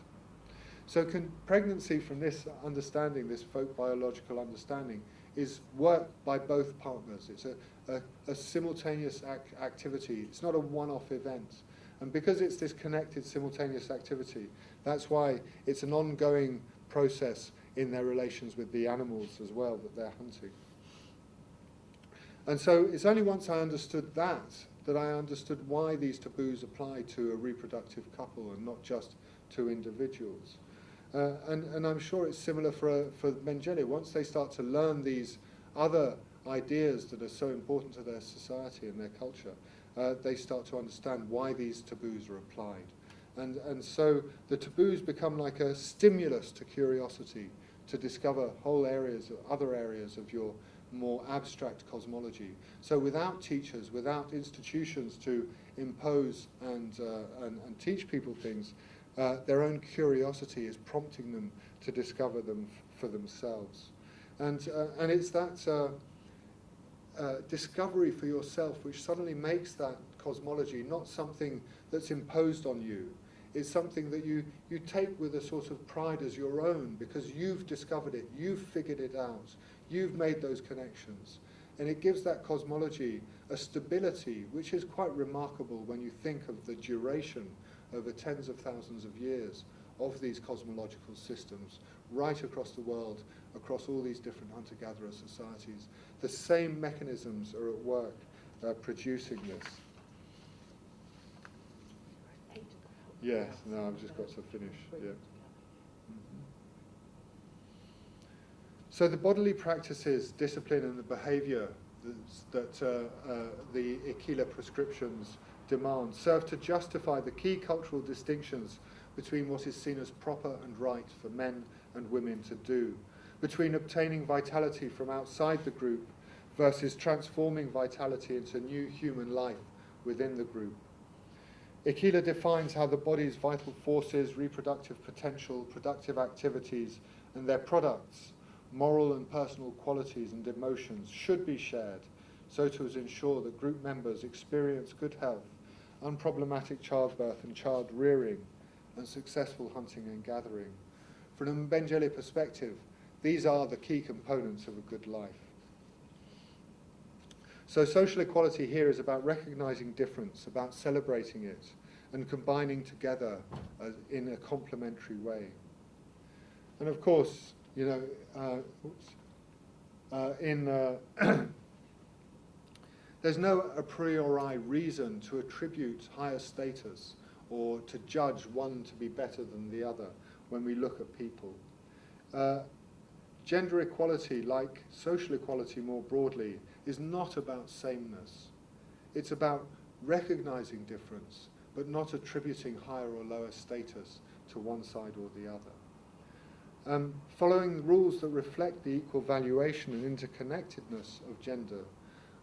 So pregnancy, from this understanding, this folk biological understanding, is work by both partners. It's a simultaneous activity. It's not a one-off event. And because it's this connected simultaneous activity, that's why it's an ongoing process in their relations with the animals as well that they're hunting. And so it's only once I understood that I understood why these taboos apply to a reproductive couple and not just to individuals. And I'm sure it's similar for Mbendjele. Once they start to learn these other ideas that are so important to their society and their culture, they start to understand why these taboos are applied. And so the taboos become like a stimulus to curiosity, to discover whole areas, other areas of your more abstract cosmology. So without teachers, without institutions to impose and teach people things, their own curiosity is prompting them to discover them for themselves. And it's that discovery for yourself which suddenly makes that cosmology not something that's imposed on you. It's something that you take with a sort of pride as your own, because you've discovered it, you've figured it out, you've made those connections. And it gives that cosmology a stability which is quite remarkable when you think of the duration over tens of thousands of years of these cosmological systems right across the world, across all these different hunter-gatherer societies. The same mechanisms are at work producing this. Yes, no, I've just got to finish. Yeah. So the bodily practices, discipline, and the behaviour that the ekila prescriptions demand serve to justify the key cultural distinctions between what is seen as proper and right for men and women to do, between obtaining vitality from outside the group versus transforming vitality into new human life within the group. Ekila defines how the body's vital forces, reproductive potential, productive activities, and their products, moral and personal qualities and emotions, should be shared so to ensure that group members experience good health, unproblematic childbirth and child rearing, and successful hunting and gathering. From a Mbendjele perspective, these are the key components of a good life. So social equality here is about recognizing difference, about celebrating it, and combining together in a complementary way. And of course, you know, there's no a priori reason to attribute higher status or to judge one to be better than the other when we look at people. Gender equality, like social equality more broadly, is not about sameness. It's about recognizing difference, but not attributing higher or lower status to one side or the other. Following rules that reflect the equal valuation and interconnectedness of gender,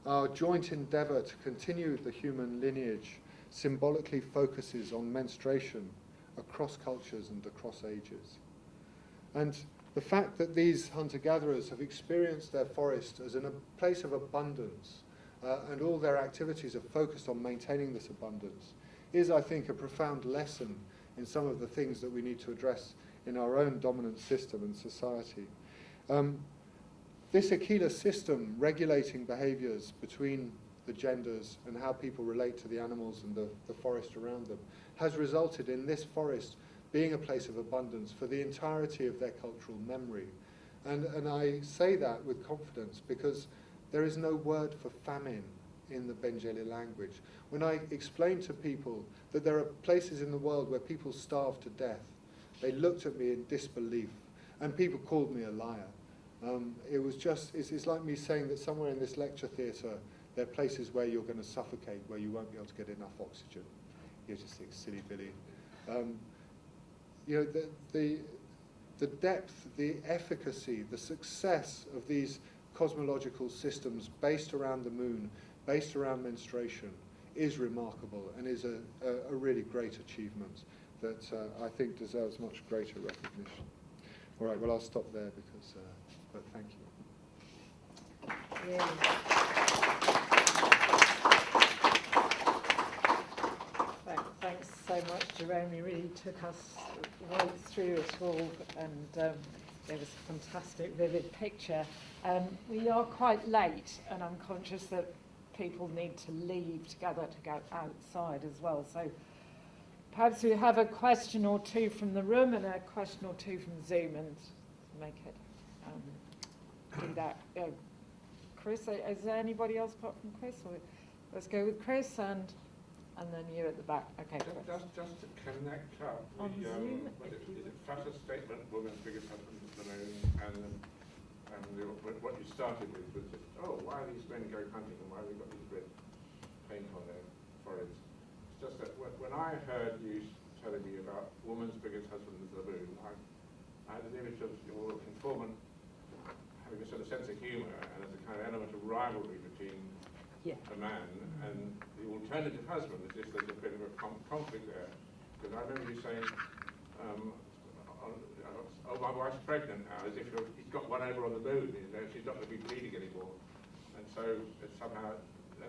our joint endeavour to continue the human lineage symbolically focuses on menstruation across cultures and across ages. And the fact that these hunter-gatherers have experienced their forest as a place of abundance and all their activities are focused on maintaining this abundance is, I think, a profound lesson in some of the things that we need to address in our own dominant system and society. This ekila system regulating behaviours between the genders and how people relate to the animals and the forest around them has resulted in this forest being a place of abundance for the entirety of their cultural memory. And I say that with confidence because there is no word for famine in the Mbendjele language. When I explain to people that there are places in the world where people starve to death, they looked at me in disbelief, and people called me a liar. It was just, it's like me saying that somewhere in this lecture theatre, there are places where you're going to suffocate, where you won't be able to get enough oxygen. You just think, silly Billy. You know, the depth, the efficacy, the success of these cosmological systems based around the moon, based around menstruation, is remarkable and is a really great achievement that I think deserves much greater recognition. All right, well, I'll stop there because, but thank you. Thanks so much, Jerome. You really took us right through it all, and gave us a fantastic, vivid picture. We are quite late, and I'm conscious that people need to leave together to go outside as well. So perhaps we have a question or two from the room and a question or two from Zoom, and make it do that. Chris, is there anybody else apart from Chris? Or let's go with Chris and then you at the back. Okay. Just to connect up On Zoom, is it Fusser's statement, woman's biggest husband is the moon, and what you started with was just, why are these men going hunting and why have they got these red paint on their foreheads? It's just that when I heard you telling me about woman's biggest husband is the moon, I had an image of your informant having a sort of sense of humour and as a kind of element of rivalry between a man and the alternative husband, as if there's a bit of a conflict there. Because I remember you saying, my wife's pregnant now, as if he's got one over on the moon, she's not going to be bleeding anymore. And so it's somehow, am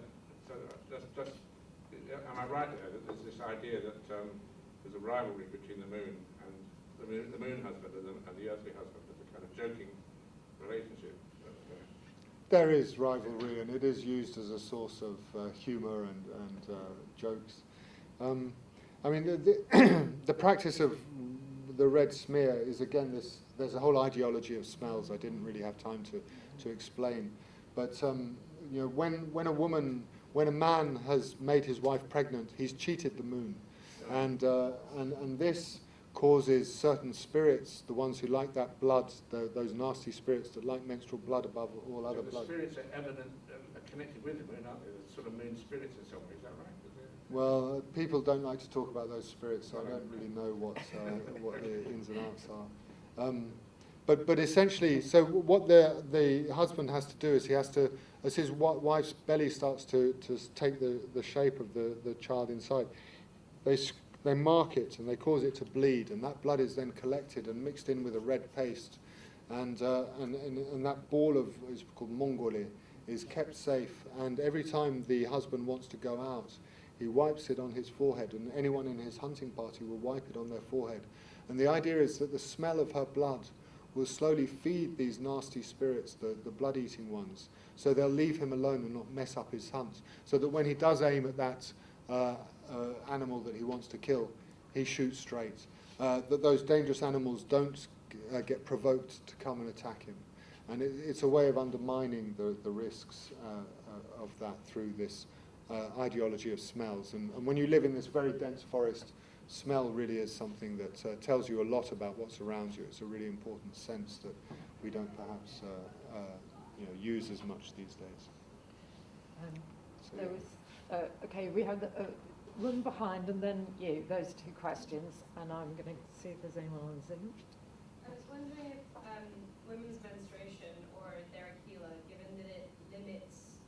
I right there that there's this idea that there's a rivalry between the moon and the moon husband and the earthly husband, as a kind of joking relationship? There is rivalry, and it is used as a source of humour and jokes. I mean, the practice of the red smear is, again, there's a whole ideology of smells I didn't really have time to explain. But when a man has made his wife pregnant, he's cheated the moon, and this causes certain spirits, the ones who like that blood, those nasty spirits that like menstrual blood above all other blood. The spirits are evident, connected with the moon, aren't they? The sort of moon spirits in some way, is that right? Well, people don't like to talk about those spirits, so I don't really know what the ins and outs are. But essentially, so what the husband has to do is he has to, as his wife's belly starts to take the shape of the child inside, they mark it and they cause it to bleed, and that blood is then collected and mixed in with a red paste, and that ball of is called mongole is kept safe, and every time the husband wants to go out, he wipes it on his forehead, and anyone in his hunting party will wipe it on their forehead. And the idea is that the smell of her blood will slowly feed these nasty spirits, the blood-eating ones, so they'll leave him alone and not mess up his hunt, so that when he does aim at that animal that he wants to kill, he shoots straight. That those dangerous animals don't get provoked to come and attack him. And it's a way of undermining the risks of that through this ideology of smells. And when you live in this very dense forest, smell really is something that tells you a lot about what's around you. It's a really important sense that we don't perhaps use as much these days. There was, okay, we have the room behind and then you, those two questions, and I'm going to see if there's anyone on Zoom. I was wondering if women's menstruation or their ekila, given that it limits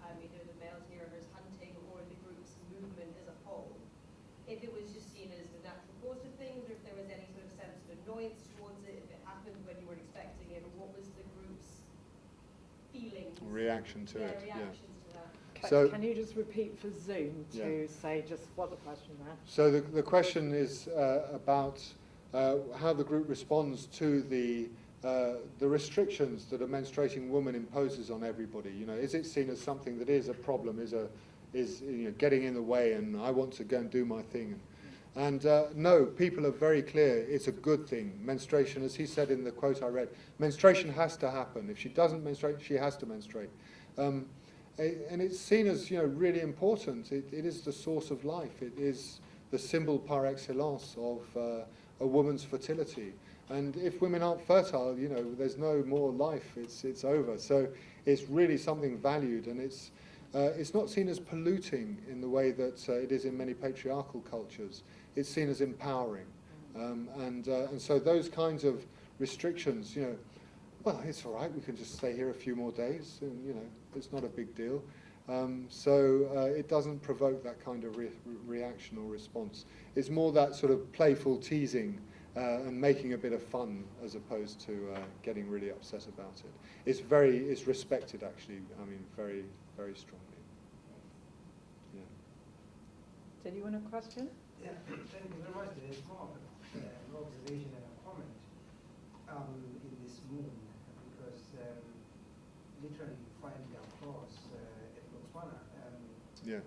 either the male's hearers hunting or the group's movement as a whole, if it was just seen as the natural course of things, or if there was any sort of sense of annoyance towards it, if it happened when you weren't expecting it, or what was the group's feelings? Reaction to it, reactions to that. So, can you just repeat for Zoom to say just what the question there? So the question is about how the group responds to the restrictions that a menstruating woman imposes on everybody. You know, is it seen as something that is a problem, is getting in the way, and I want to go and do my thing? And no, people are very clear. It's a good thing. Menstruation, as he said in the quote I read, menstruation has to happen. If she doesn't menstruate, she has to menstruate. And it's seen as really important. It is the source of life. It is the symbol par excellence of a woman's fertility. And if women aren't fertile, there's no more life. It's over. So it's really something valued, and it's not seen as polluting in the way that it is in many patriarchal cultures. It's seen as empowering, and so those kinds of restrictions, well, it's all right. We can just stay here a few more days, and it's not a big deal. So it doesn't provoke that kind of reaction or response. It's more that sort of playful teasing and making a bit of fun, as opposed to getting really upset about it. It's respected, actually. I mean, very, very strongly. Yeah. Did you want a question? Yeah, thank you very much. There is more of an observation and a comment in this moon, because literally you find it across at Botswana. Yeah.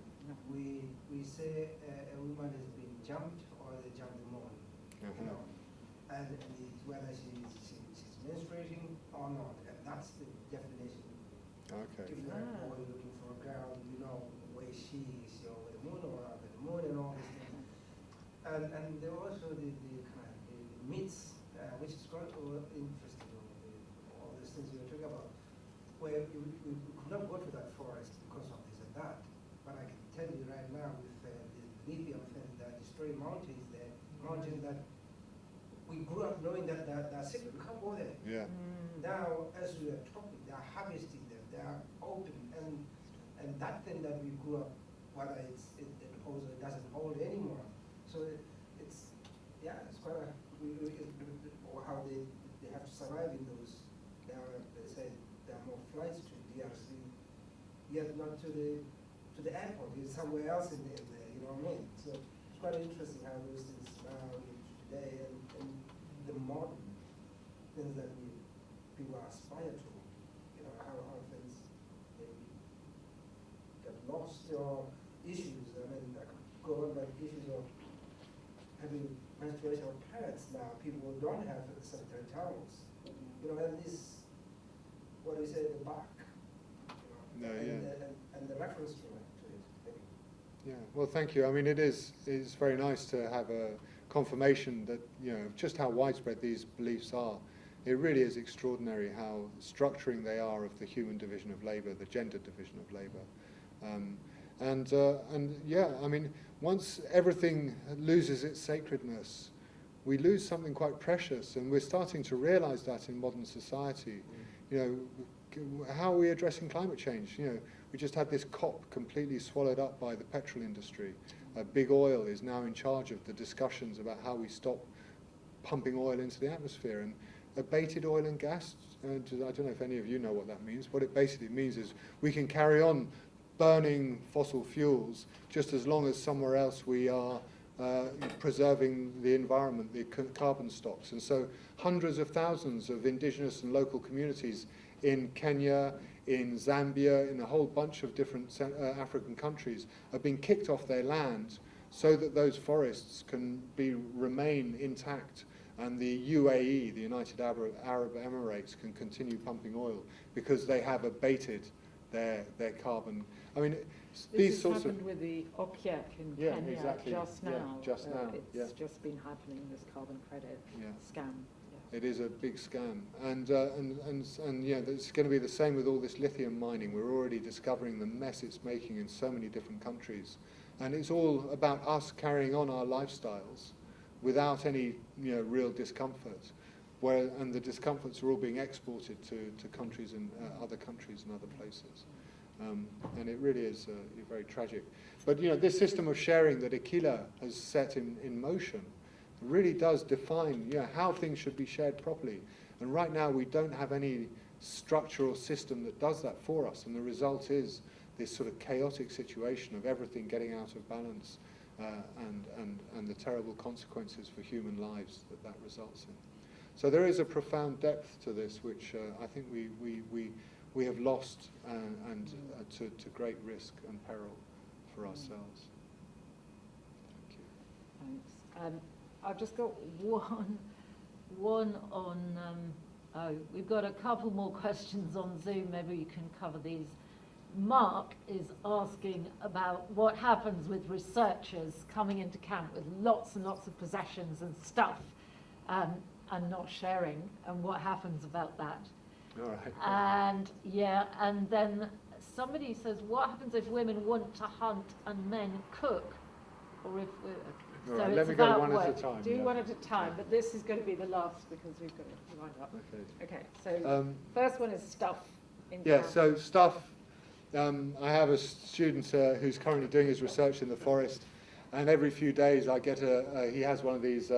We say a woman has been jumped or they jumped the moon, you know, and it's whether she's menstruating or not, and that's the definition. Okay. If you're a boy looking for a girl, you know where she is, over the moon or under the moon and all these things. And there are also the kind of the myths, which is quite interesting, all these things we were talking about, where we could not go to that forest because of this and that. But I can tell you right now, with the lithium thing that destroy mountains there, mountains that we grew up knowing that they're secret, we can't go there. Yeah. Now, as we are talking, they are harvesting them, they are open, and that thing that we grew up, whether it holds or it doesn't hold anymore. So it's quite a, or how they have to survive in those. They say there are more flights to DRC, yet not to the airport. It's somewhere else in there, you know what I mean? So it's quite interesting how those things now today and the modern things that people aspire to, you know, how things maybe get lost or issues. I mean, I could go on, but issues of having menstruation pads now, people don't have sanitary towels. You know, and this, what do we say, the back, you know, and the reference to it, maybe. Yeah, well, thank you. I mean, it's very nice to have a confirmation that, you know, just how widespread these beliefs are. It really is extraordinary how structuring they are of the human division of labour, the gender division of labour. And yeah, I mean, once everything loses its sacredness, we lose something quite precious, and we're starting to realise that in modern society. You know, how are we addressing climate change? You know, we just had this COP completely swallowed up by the petrol industry. Big oil is now in charge of the discussions about how we stop pumping oil into the atmosphere. And abated oil and gas, I don't know if any of you know what that means. What it basically means is we can carry on burning fossil fuels just as long as somewhere else we are preserving the environment, the carbon stocks. And so hundreds of thousands of indigenous and local communities in Kenya, in Zambia, in a whole bunch of different African countries are being kicked off their land so that those forests can remain intact, and the UAE, the United Arab Emirates, can continue pumping oil because they have abated their carbon. I mean, these sorts happened with the Okyek in Kenya exactly. just now. Just now. It's just been happening, this carbon credit scam. It is a big scam, and yeah, it's going to be the same with all this lithium mining. We're already discovering the mess it's making in so many different countries, and it's all about us carrying on our lifestyles without any real discomfort. And the discomforts are all being exported to countries and other countries and other places. And it really is very tragic. But this system of sharing that ekila has set in motion really does define how things should be shared properly. And right now we don't have any structural system that does that for us. And the result is this sort of chaotic situation of everything getting out of balance and the terrible consequences for human lives that results in. So there is a profound depth to this, which I think we have lost and to great risk and peril for ourselves. Thank you. Thanks. I've just got one on, we've got a couple more questions on Zoom, maybe you can cover these. Mark is asking about what happens with researchers coming into camp with lots and lots of possessions and stuff and not sharing, and what happens about that. All right. And then somebody says, what happens if women want to hunt and men cook? Or if All so right, it's let me go about one work. at a time. Do one at a time, but this is going to be the last because we've got to wind up. Okay. Okay, so first one is stuff. So stuff. I have a student who's currently doing his research in the forest, and every few days I get he has one of these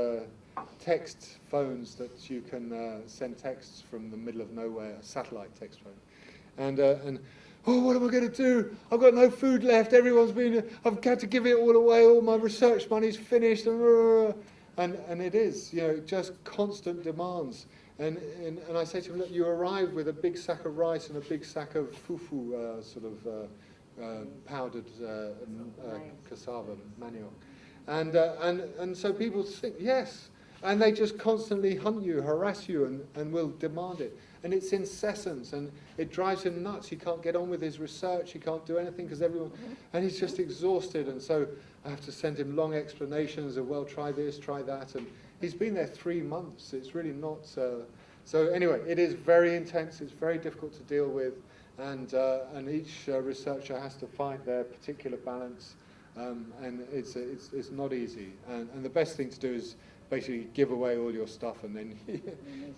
text phones that you can send texts from the middle of nowhere, a satellite text phone. And oh, what am I going to do? I've got no food left. I've had to give it all away. All my research money's finished. And it is, just constant demands. And I say to him, look, you arrive with a big sack of rice and a big sack of fufu, powdered cassava, manioc. And so people think, yes. And they just constantly hunt you, harass you, and will demand it. And it's incessant, and it drives him nuts. He can't get on with his research. He can't do anything because and he's just exhausted. And so I have to send him long explanations of, well, try this, try that. And he's been there 3 months. It's really not. So anyway, it is very intense. It's very difficult to deal with, and each researcher has to find their particular balance, and it's not easy. And the best thing to do is basically give away all your stuff, and then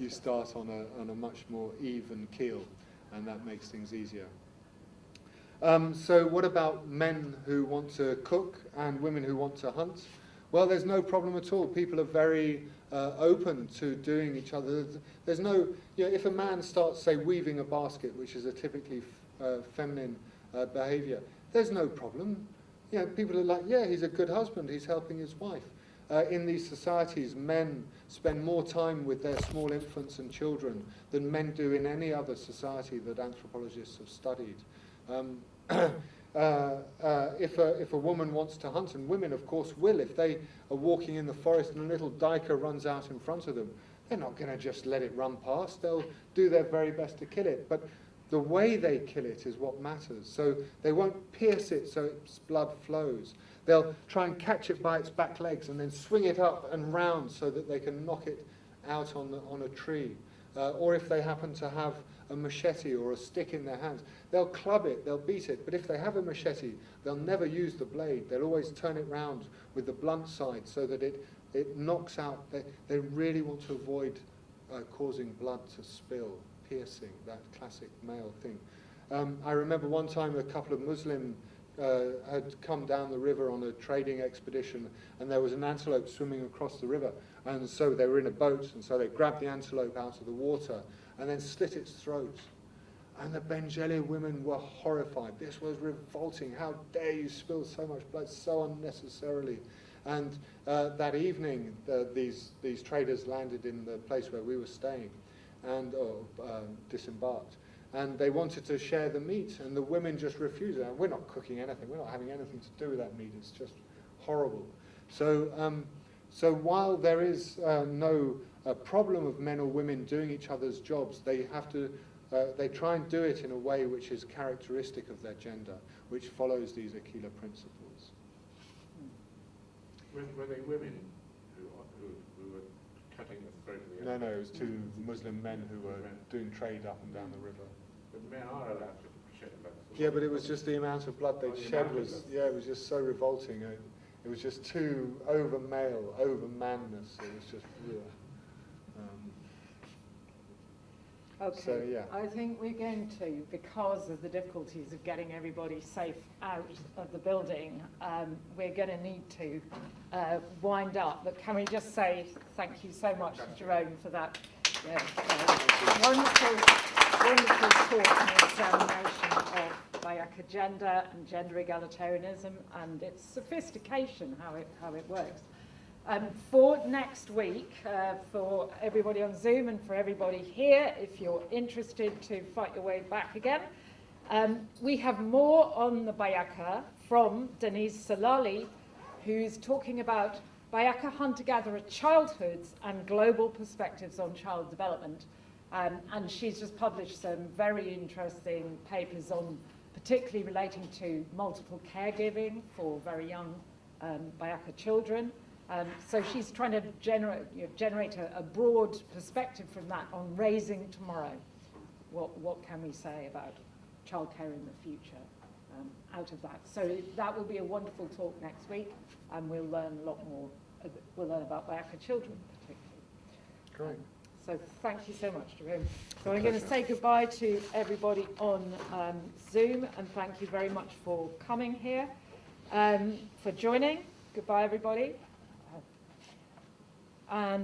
you start on a much more even keel, and that makes things easier. So what about men who want to cook and women who want to hunt? Well, there's no problem at all. People are very open to doing each other. There's no, if a man starts, say, weaving a basket, which is a typically feminine behavior, there's no problem. People are like, yeah, he's a good husband, he's helping his wife. In these societies, men spend more time with their small infants and children than men do in any other society that anthropologists have studied. If a woman wants to hunt, and women of course will, if they are walking in the forest and a little duiker runs out in front of them, they're not going to just let it run past. They'll do their very best to kill it. But the way they kill it is what matters. So they won't pierce it so its blood flows. They'll try and catch it by its back legs and then swing it up and round so that they can knock it out on a tree. Or if they happen to have a machete or a stick in their hands, they'll club it, they'll beat it. But if they have a machete, they'll never use the blade. They'll always turn it round with the blunt side so that it knocks out. They really want to avoid causing blood to spill, piercing, that classic male thing. I remember one time a couple of Muslim had come down the river on a trading expedition, and there was an antelope swimming across the river, and so they were in a boat, and so they grabbed the antelope out of the water and then slit its throat. And the Mbendjele women were horrified. This was revolting. How dare you spill so much blood so unnecessarily? And that evening, these traders landed in the place where we were staying, and disembarked. And they wanted to share the meat, and the women just refused. We're not cooking anything. We're not having anything to do with that meat. It's just horrible. So while there is no problem of men or women doing each other's jobs, they have to. They try and do it in a way which is characteristic of their gender, which follows these ekila principles. Were they women who were cutting the throat of the No, it was 2 Muslim men who were doing trade up and down the river. But men are allowed to shed blood. Yeah, but it was just the amount of blood they'd shed was, it was just so revolting. It was just too over male, over manness. It was just, Okay, so, yeah. I think we're going to, because of the difficulties of getting everybody safe out of the building, we're going to need to wind up. But can we just say thank you so much, Jerome, for that wonderful talk and examination of BaYaka gender and gender egalitarianism and its sophistication, how it works. For next week, for everybody on Zoom and for everybody here, if you're interested to fight your way back again, we have more on the BaYaka from Denise Salali, who's talking about BaYaka hunter-gatherer childhoods and global perspectives on child development. And she's just published some very interesting papers on, particularly relating to multiple caregiving for very young BaYaka children. So she's trying to generate a broad perspective from that on raising tomorrow. What can we say about childcare in the future out of that? So that will be a wonderful talk next week, and we'll learn a lot more. We'll learn about BaYaka children particularly. Great. So thank you so much, Jerome. So I'm going to say goodbye to everybody on Zoom, and thank you very much for coming here, for joining. Goodbye, everybody. And